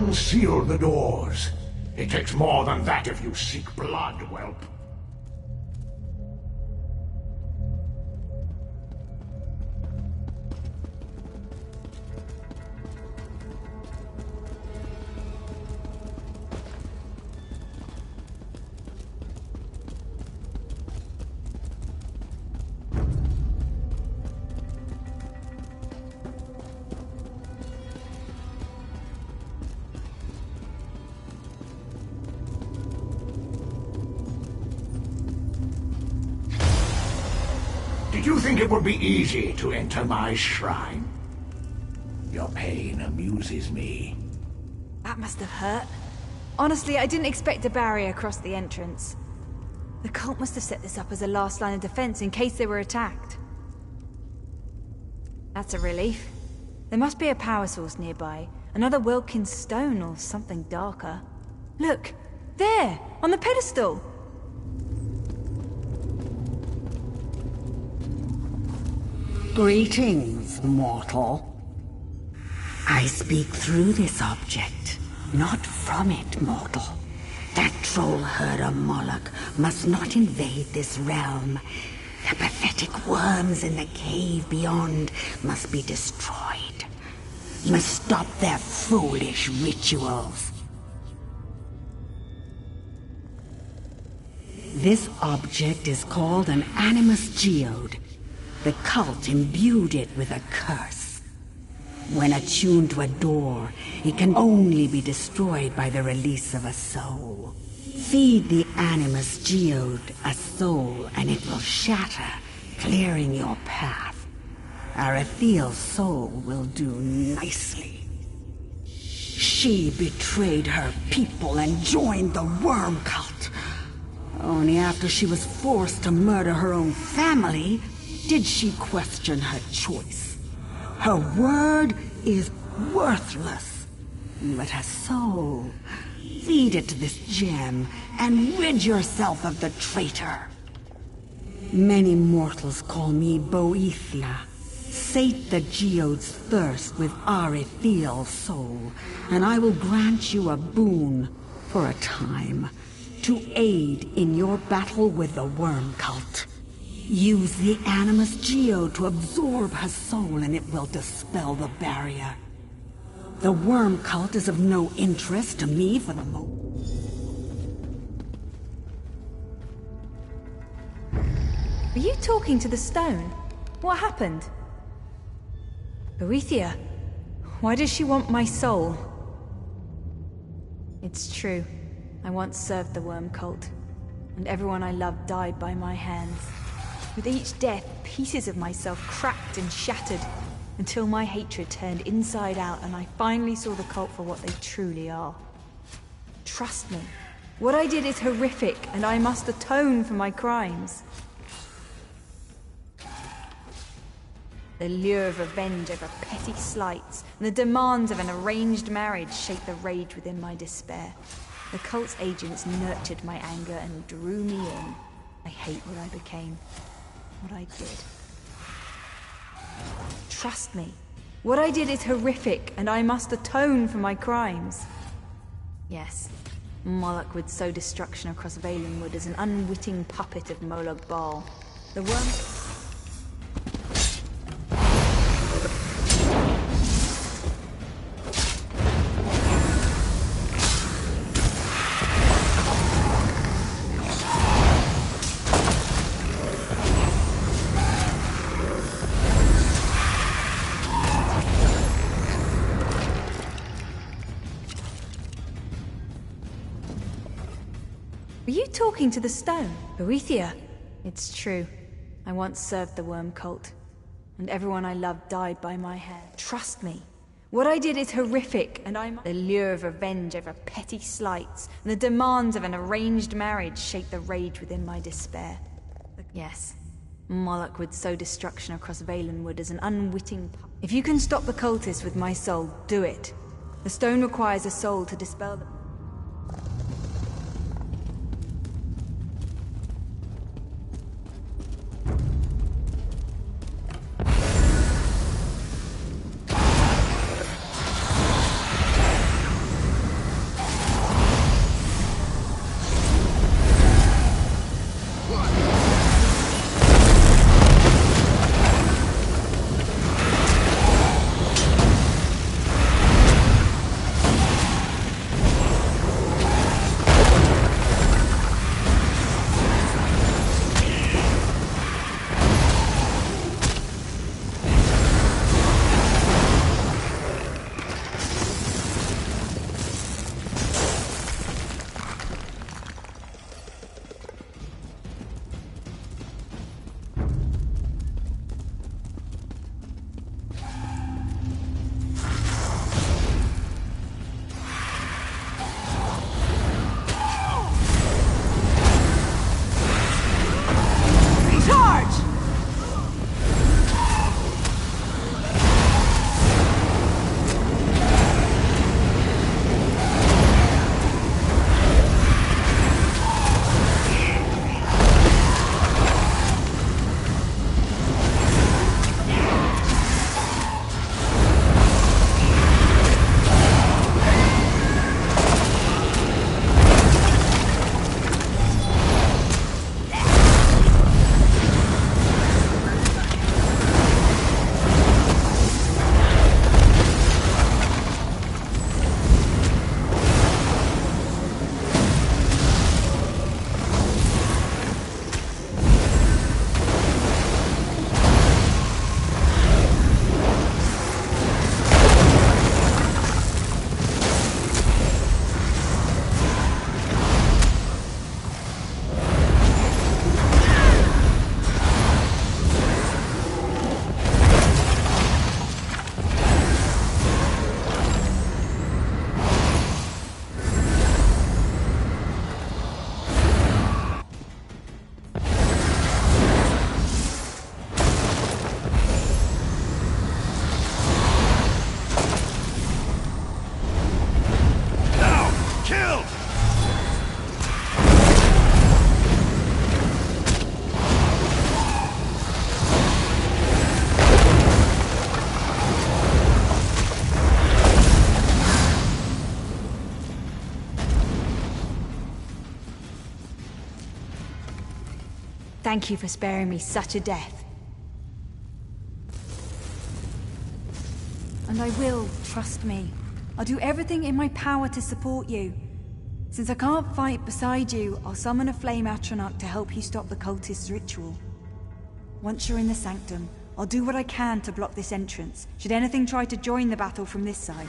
unseal the doors. It takes more than that if you seek blood, whelp. Did you think it would be easy to enter my shrine? Your pain amuses me. That must have hurt. Honestly, I didn't expect a barrier across the entrance. The cult must have set this up as a last line of defense in case they were attacked. That's a relief. There must be a power source nearby. Another Wilkins stone or something darker. Look! There! On the pedestal! Greetings, mortal. I speak through this object, not from it, mortal. That troll herder Moloch must not invade this realm. The pathetic worms in the cave beyond must be destroyed. You must stop their foolish rituals. This object is called an Animus Geode. The cult imbued it with a curse. When attuned to a door, it can only be destroyed by the release of a soul. Feed the Animus Geode a soul and it will shatter, clearing your path. Arethiel's soul will do nicely. She betrayed her people and joined the worm cult. Only after she was forced to murder her own family did she question her choice. Her word is worthless, but her soul. Feed it this gem and rid yourself of the traitor. Many mortals call me Boethia. Sate the geode's thirst with Arethiel's soul, and I will grant you a boon for a time to aid in your battle with the worm cult. Use the Animus Geode to absorb her soul and it will dispel the barrier. The worm cult is of no interest to me for the moment. Are you talking to the stone? What happened? Boethia, why does she want my soul? It's true. I once served the worm cult, and everyone I loved died by my hands. With each death, pieces of myself cracked and shattered, until my hatred turned inside out and I finally saw the cult for what they truly are. Trust me, what I did is horrific, and I must atone for my crimes. The lure of revenge over petty slights and the demands of an arranged marriage shaped the rage within my despair. The cult's agents nurtured my anger and drew me in. I hate what I became. What I did. Trust me. What I did is horrific, and I must atone for my crimes. Yes, Moloch would sow destruction across Valenwood as an unwitting puppet of Malabal. The worm... Were you talking to the stone? Boethia? It's true. I once served the worm cult, and everyone I loved died by my hand. Trust me. What I did is horrific, and the lure of revenge over petty slights and the demands of an arranged marriage shaped the rage within my despair. Yes, Moloch would sow destruction across Valenwood as an unwitting... If you can stop the cultists with my soul, do it. The stone requires a soul to dispel them. thank you for sparing me such a death. And I will, trust me. I'll do everything in my power to support you. Since I can't fight beside you, I'll summon a flame atronach to help you stop the cultist's ritual. Once you're in the sanctum, I'll do what I can to block this entrance, should anything try to join the battle from this side.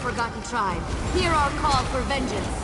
forgotten tribe. Hear our call for vengeance.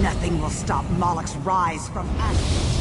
Nothing will stop Moloch's rise from ashes.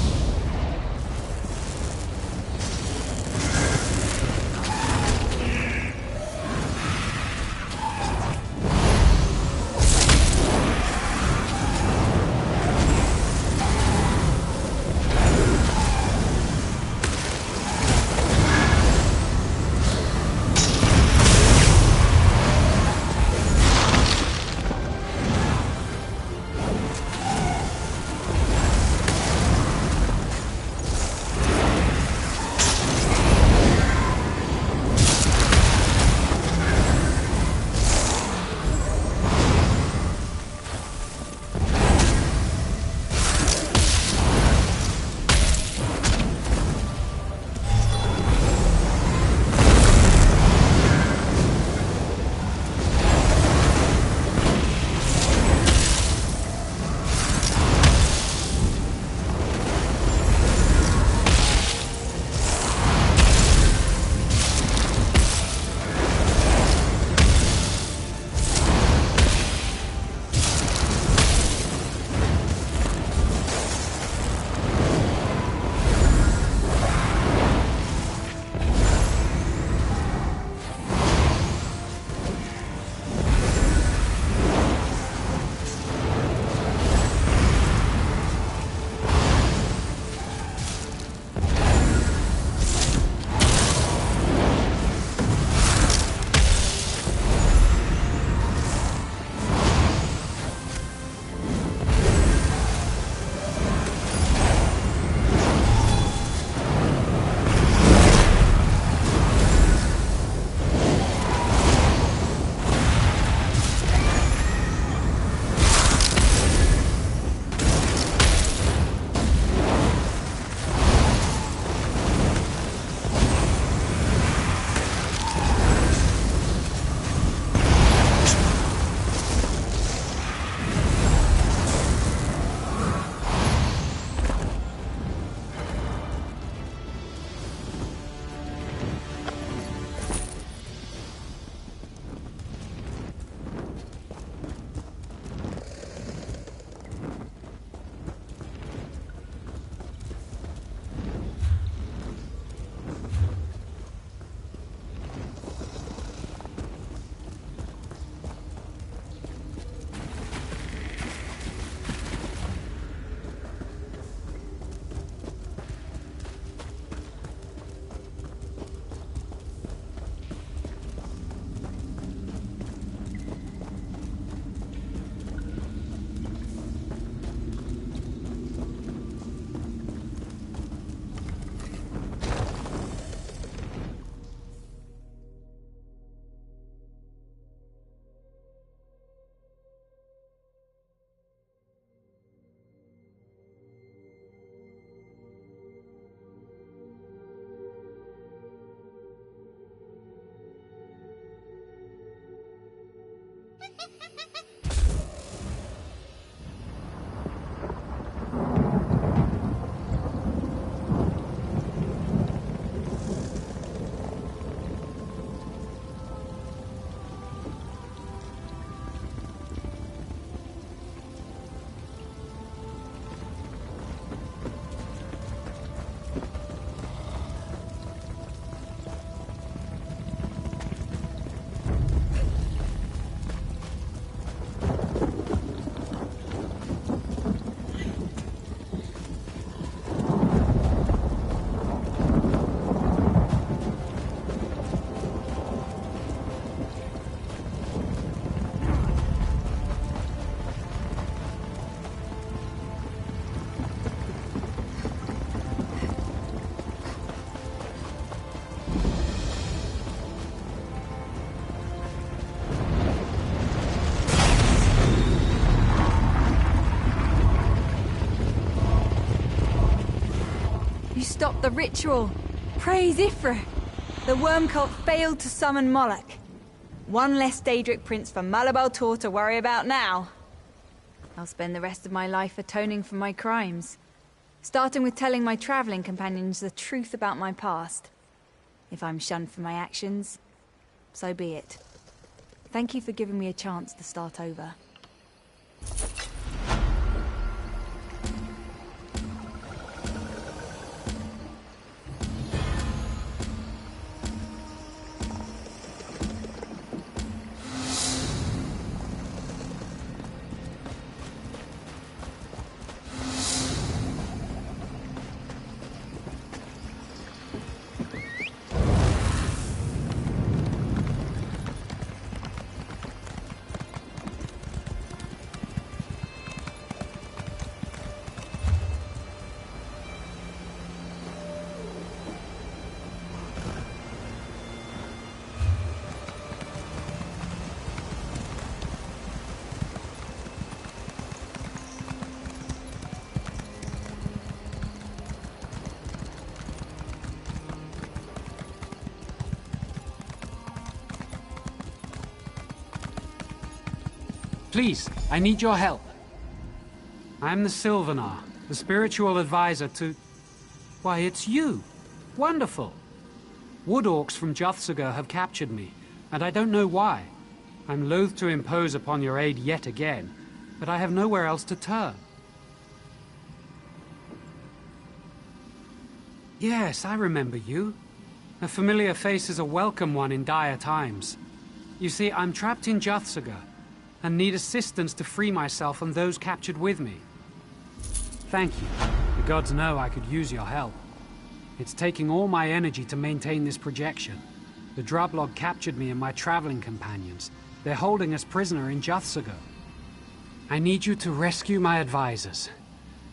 stopped the ritual. Praise Ifra! The worm cult failed to summon Moloch. One less Daedric prince for Malabal Tor to worry about now. I'll spend the rest of my life atoning for my crimes. Starting with telling my traveling companions the truth about my past. If I'm shunned for my actions, so be it. Thank you for giving me a chance to start over. Please, I need your help. I'm the Sylvanar, the spiritual advisor to... Why, it's you! Wonderful! Wood Orcs from Juthsaga have captured me, and I don't know why. I'm loath to impose upon your aid yet again, but I have nowhere else to turn. Yes, I remember you. A familiar face is a welcome one in dire times. You see, I'm trapped in Juthsaga, and need assistance to free myself and those captured with me. Thank you. The gods know I could use your help. It's taking all my energy to maintain this projection. The Drublog captured me and my traveling companions. They're holding us prisoner in Juthsaga. I need you to rescue my advisors.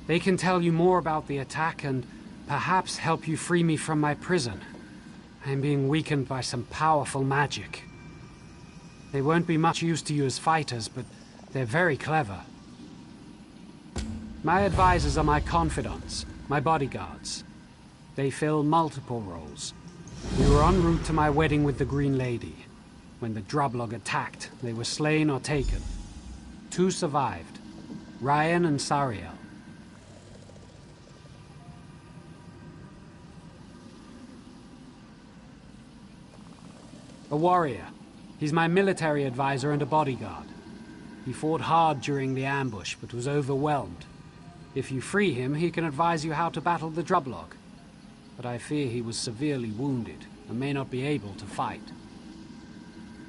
They can tell you more about the attack and perhaps help you free me from my prison. I am being weakened by some powerful magic. They won't be much use to you as fighters, but they're very clever. My advisors are my confidants, my bodyguards. They fill multiple roles. We were en route to my wedding with the Green Lady. When the Drublog attacked, they were slain or taken. 2 survived, Ryan and Sariel. A warrior. He's my military advisor and a bodyguard. He fought hard during the ambush, but was overwhelmed. If you free him, he can advise you how to battle the Drublog. But I fear he was severely wounded, and may not be able to fight.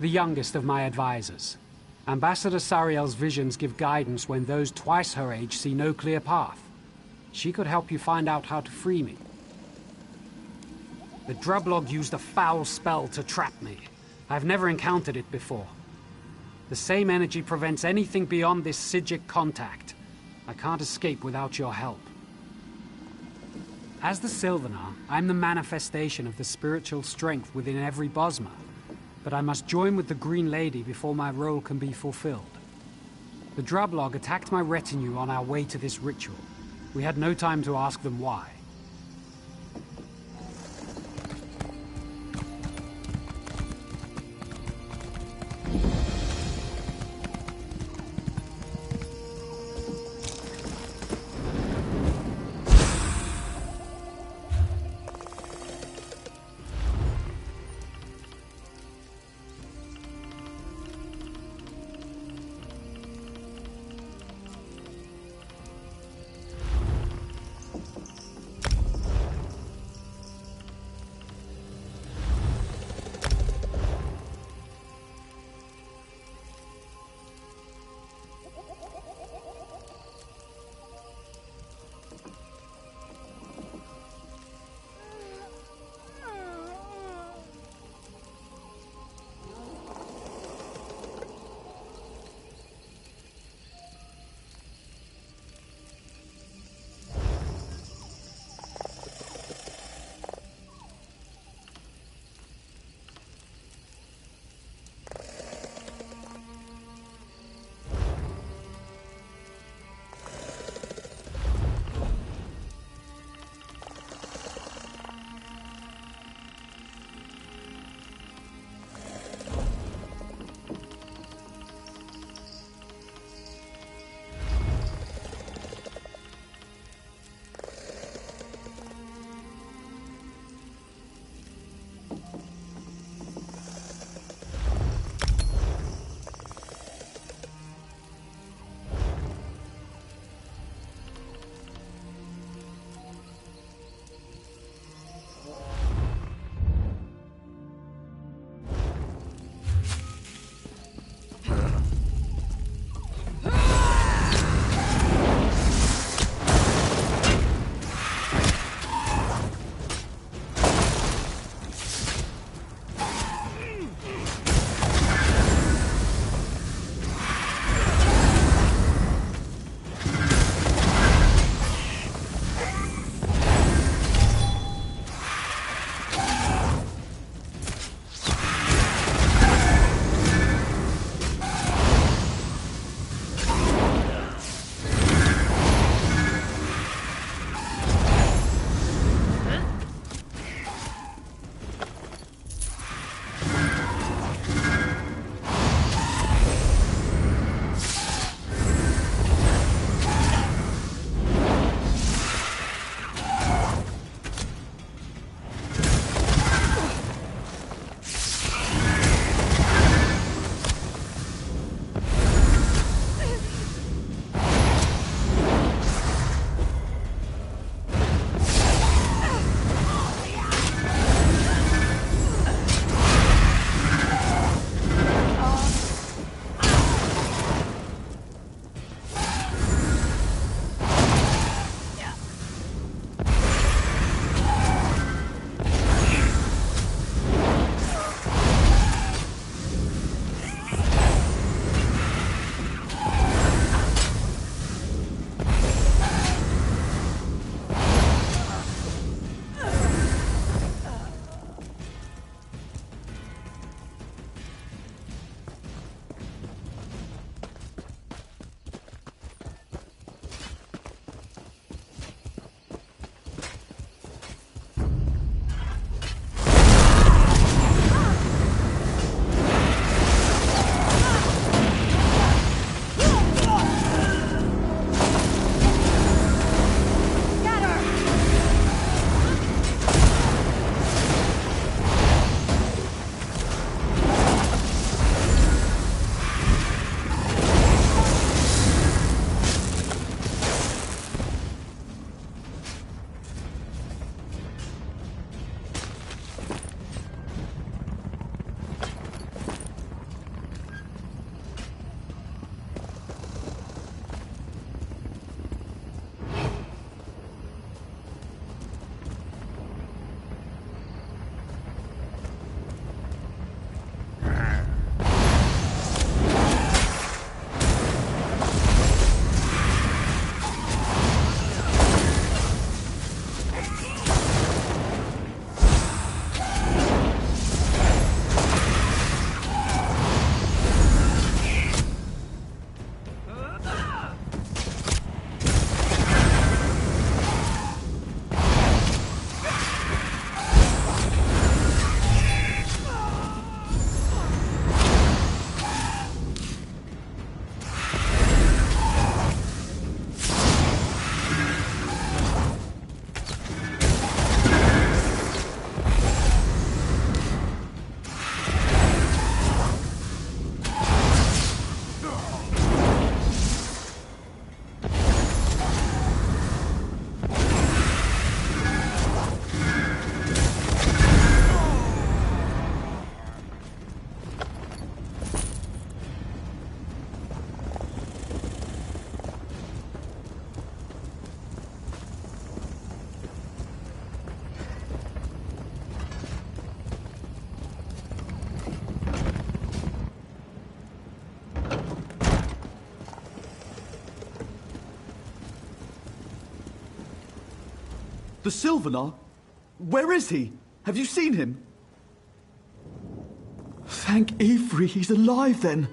The youngest of my advisors. Ambassador Sariel's visions give guidance when those twice her age see no clear path. She could help you find out how to free me. The Drublog used a foul spell to trap me. I've never encountered it before. The same energy prevents anything beyond this Psijic contact. I can't escape without your help. As the Sylvanar, I'm the manifestation of the spiritual strength within every Bosmer. But I must join with the Green Lady before my role can be fulfilled. The Drublog attacked my retinue on our way to this ritual. We had no time to ask them why. The Sylvanar? Where is he? Have you seen him? Thank Ifri, he's alive then.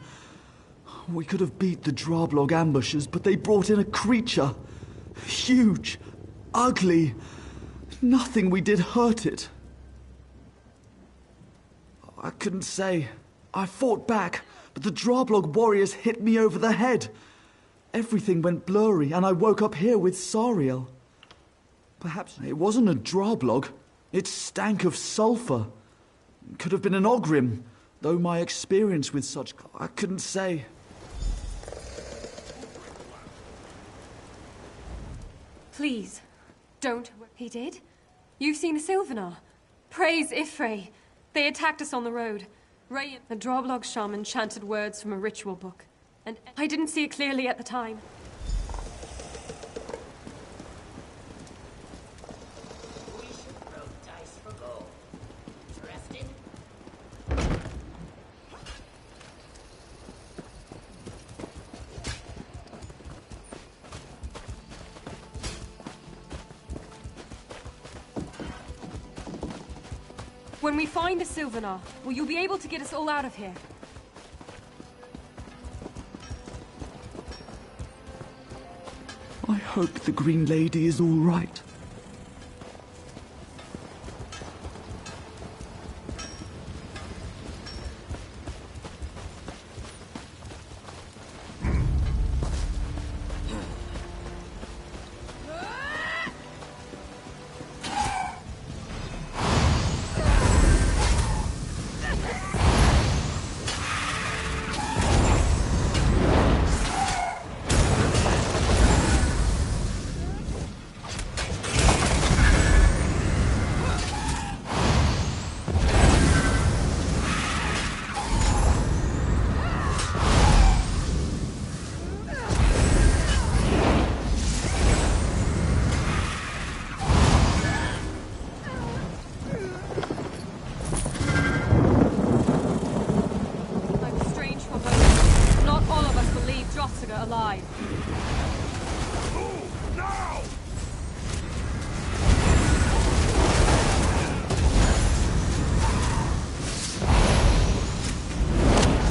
We could have beat the Drablog ambushers, but they brought in a creature. Huge, ugly. Nothing we did hurt it. I couldn't say. I fought back, but the Drablog warriors hit me over the head. Everything went blurry, and I woke up here with Sariel. Perhaps it wasn't a Drablog. It stank of sulfur. Could have been an Ogrim, though my experience with such... I couldn't say. Please, don't. He did? You've seen a Sylvanar? Praise Ifrey. They attacked us on the road. Ray, the Droblog shaman, chanted words from a ritual book. And I didn't see it clearly at the time. When we find the Sylvanar, will you be able to get us all out of here? I hope the Green Lady is all right. Alive. Move now!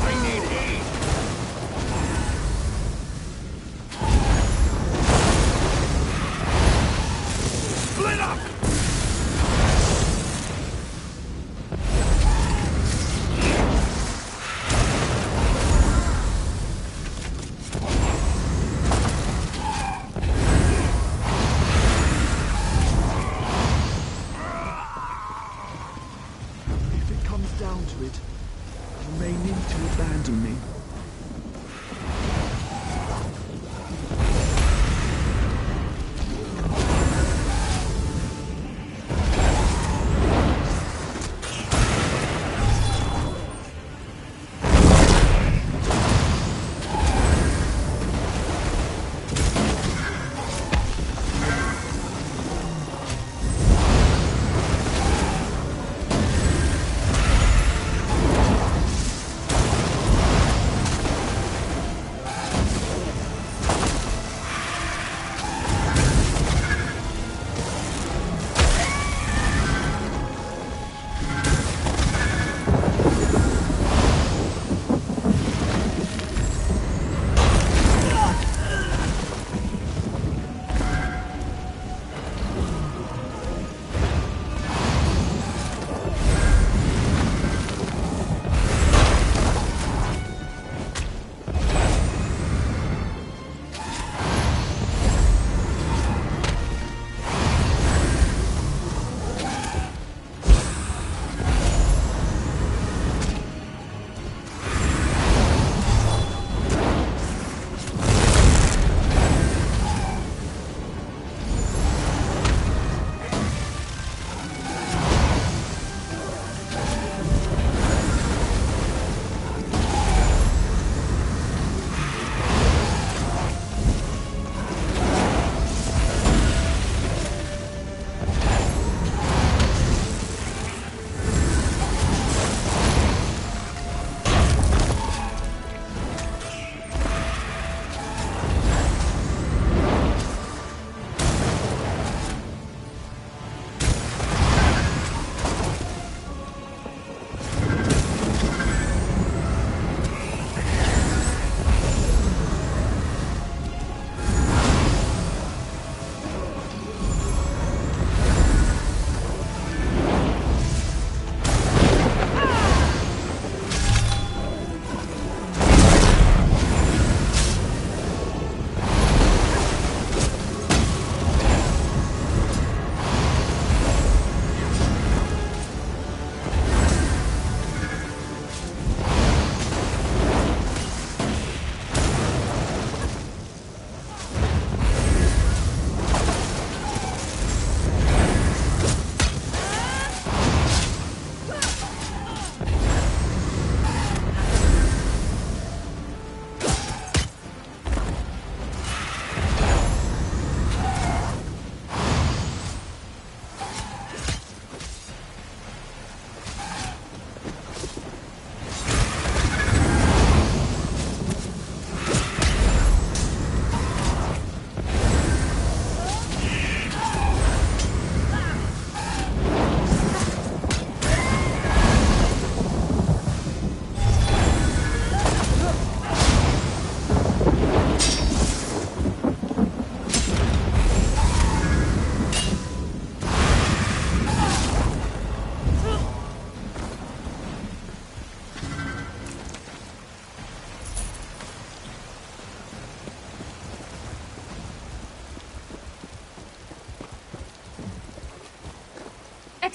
I need aid. Split up! Down to it, you may need to abandon me.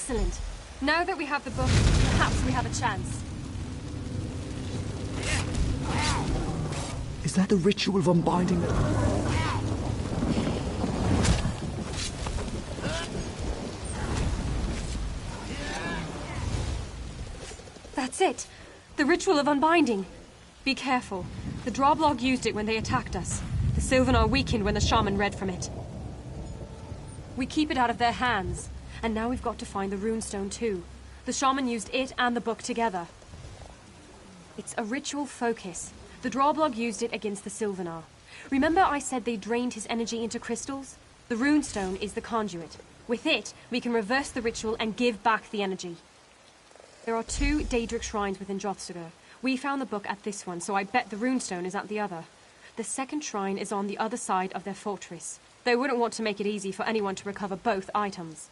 Excellent. Now that we have the book, perhaps we have a chance. Is that the ritual of unbinding? That's it. The ritual of unbinding. Be careful. The Droblog used it when they attacked us. The Sylvanar weakened when the shaman read from it. We keep it out of their hands. And now we've got to find the runestone too. The shaman used it and the book together. It's a ritual focus. The Droblog used it against the Sylvanar. Remember I said they drained his energy into crystals? The runestone is the conduit. With it, we can reverse the ritual and give back the energy. There are 2 Daedric shrines within Drothsugr. We found the book at this one, so I bet the runestone is at the other. The second shrine is on the other side of their fortress. They wouldn't want to make it easy for anyone to recover both items.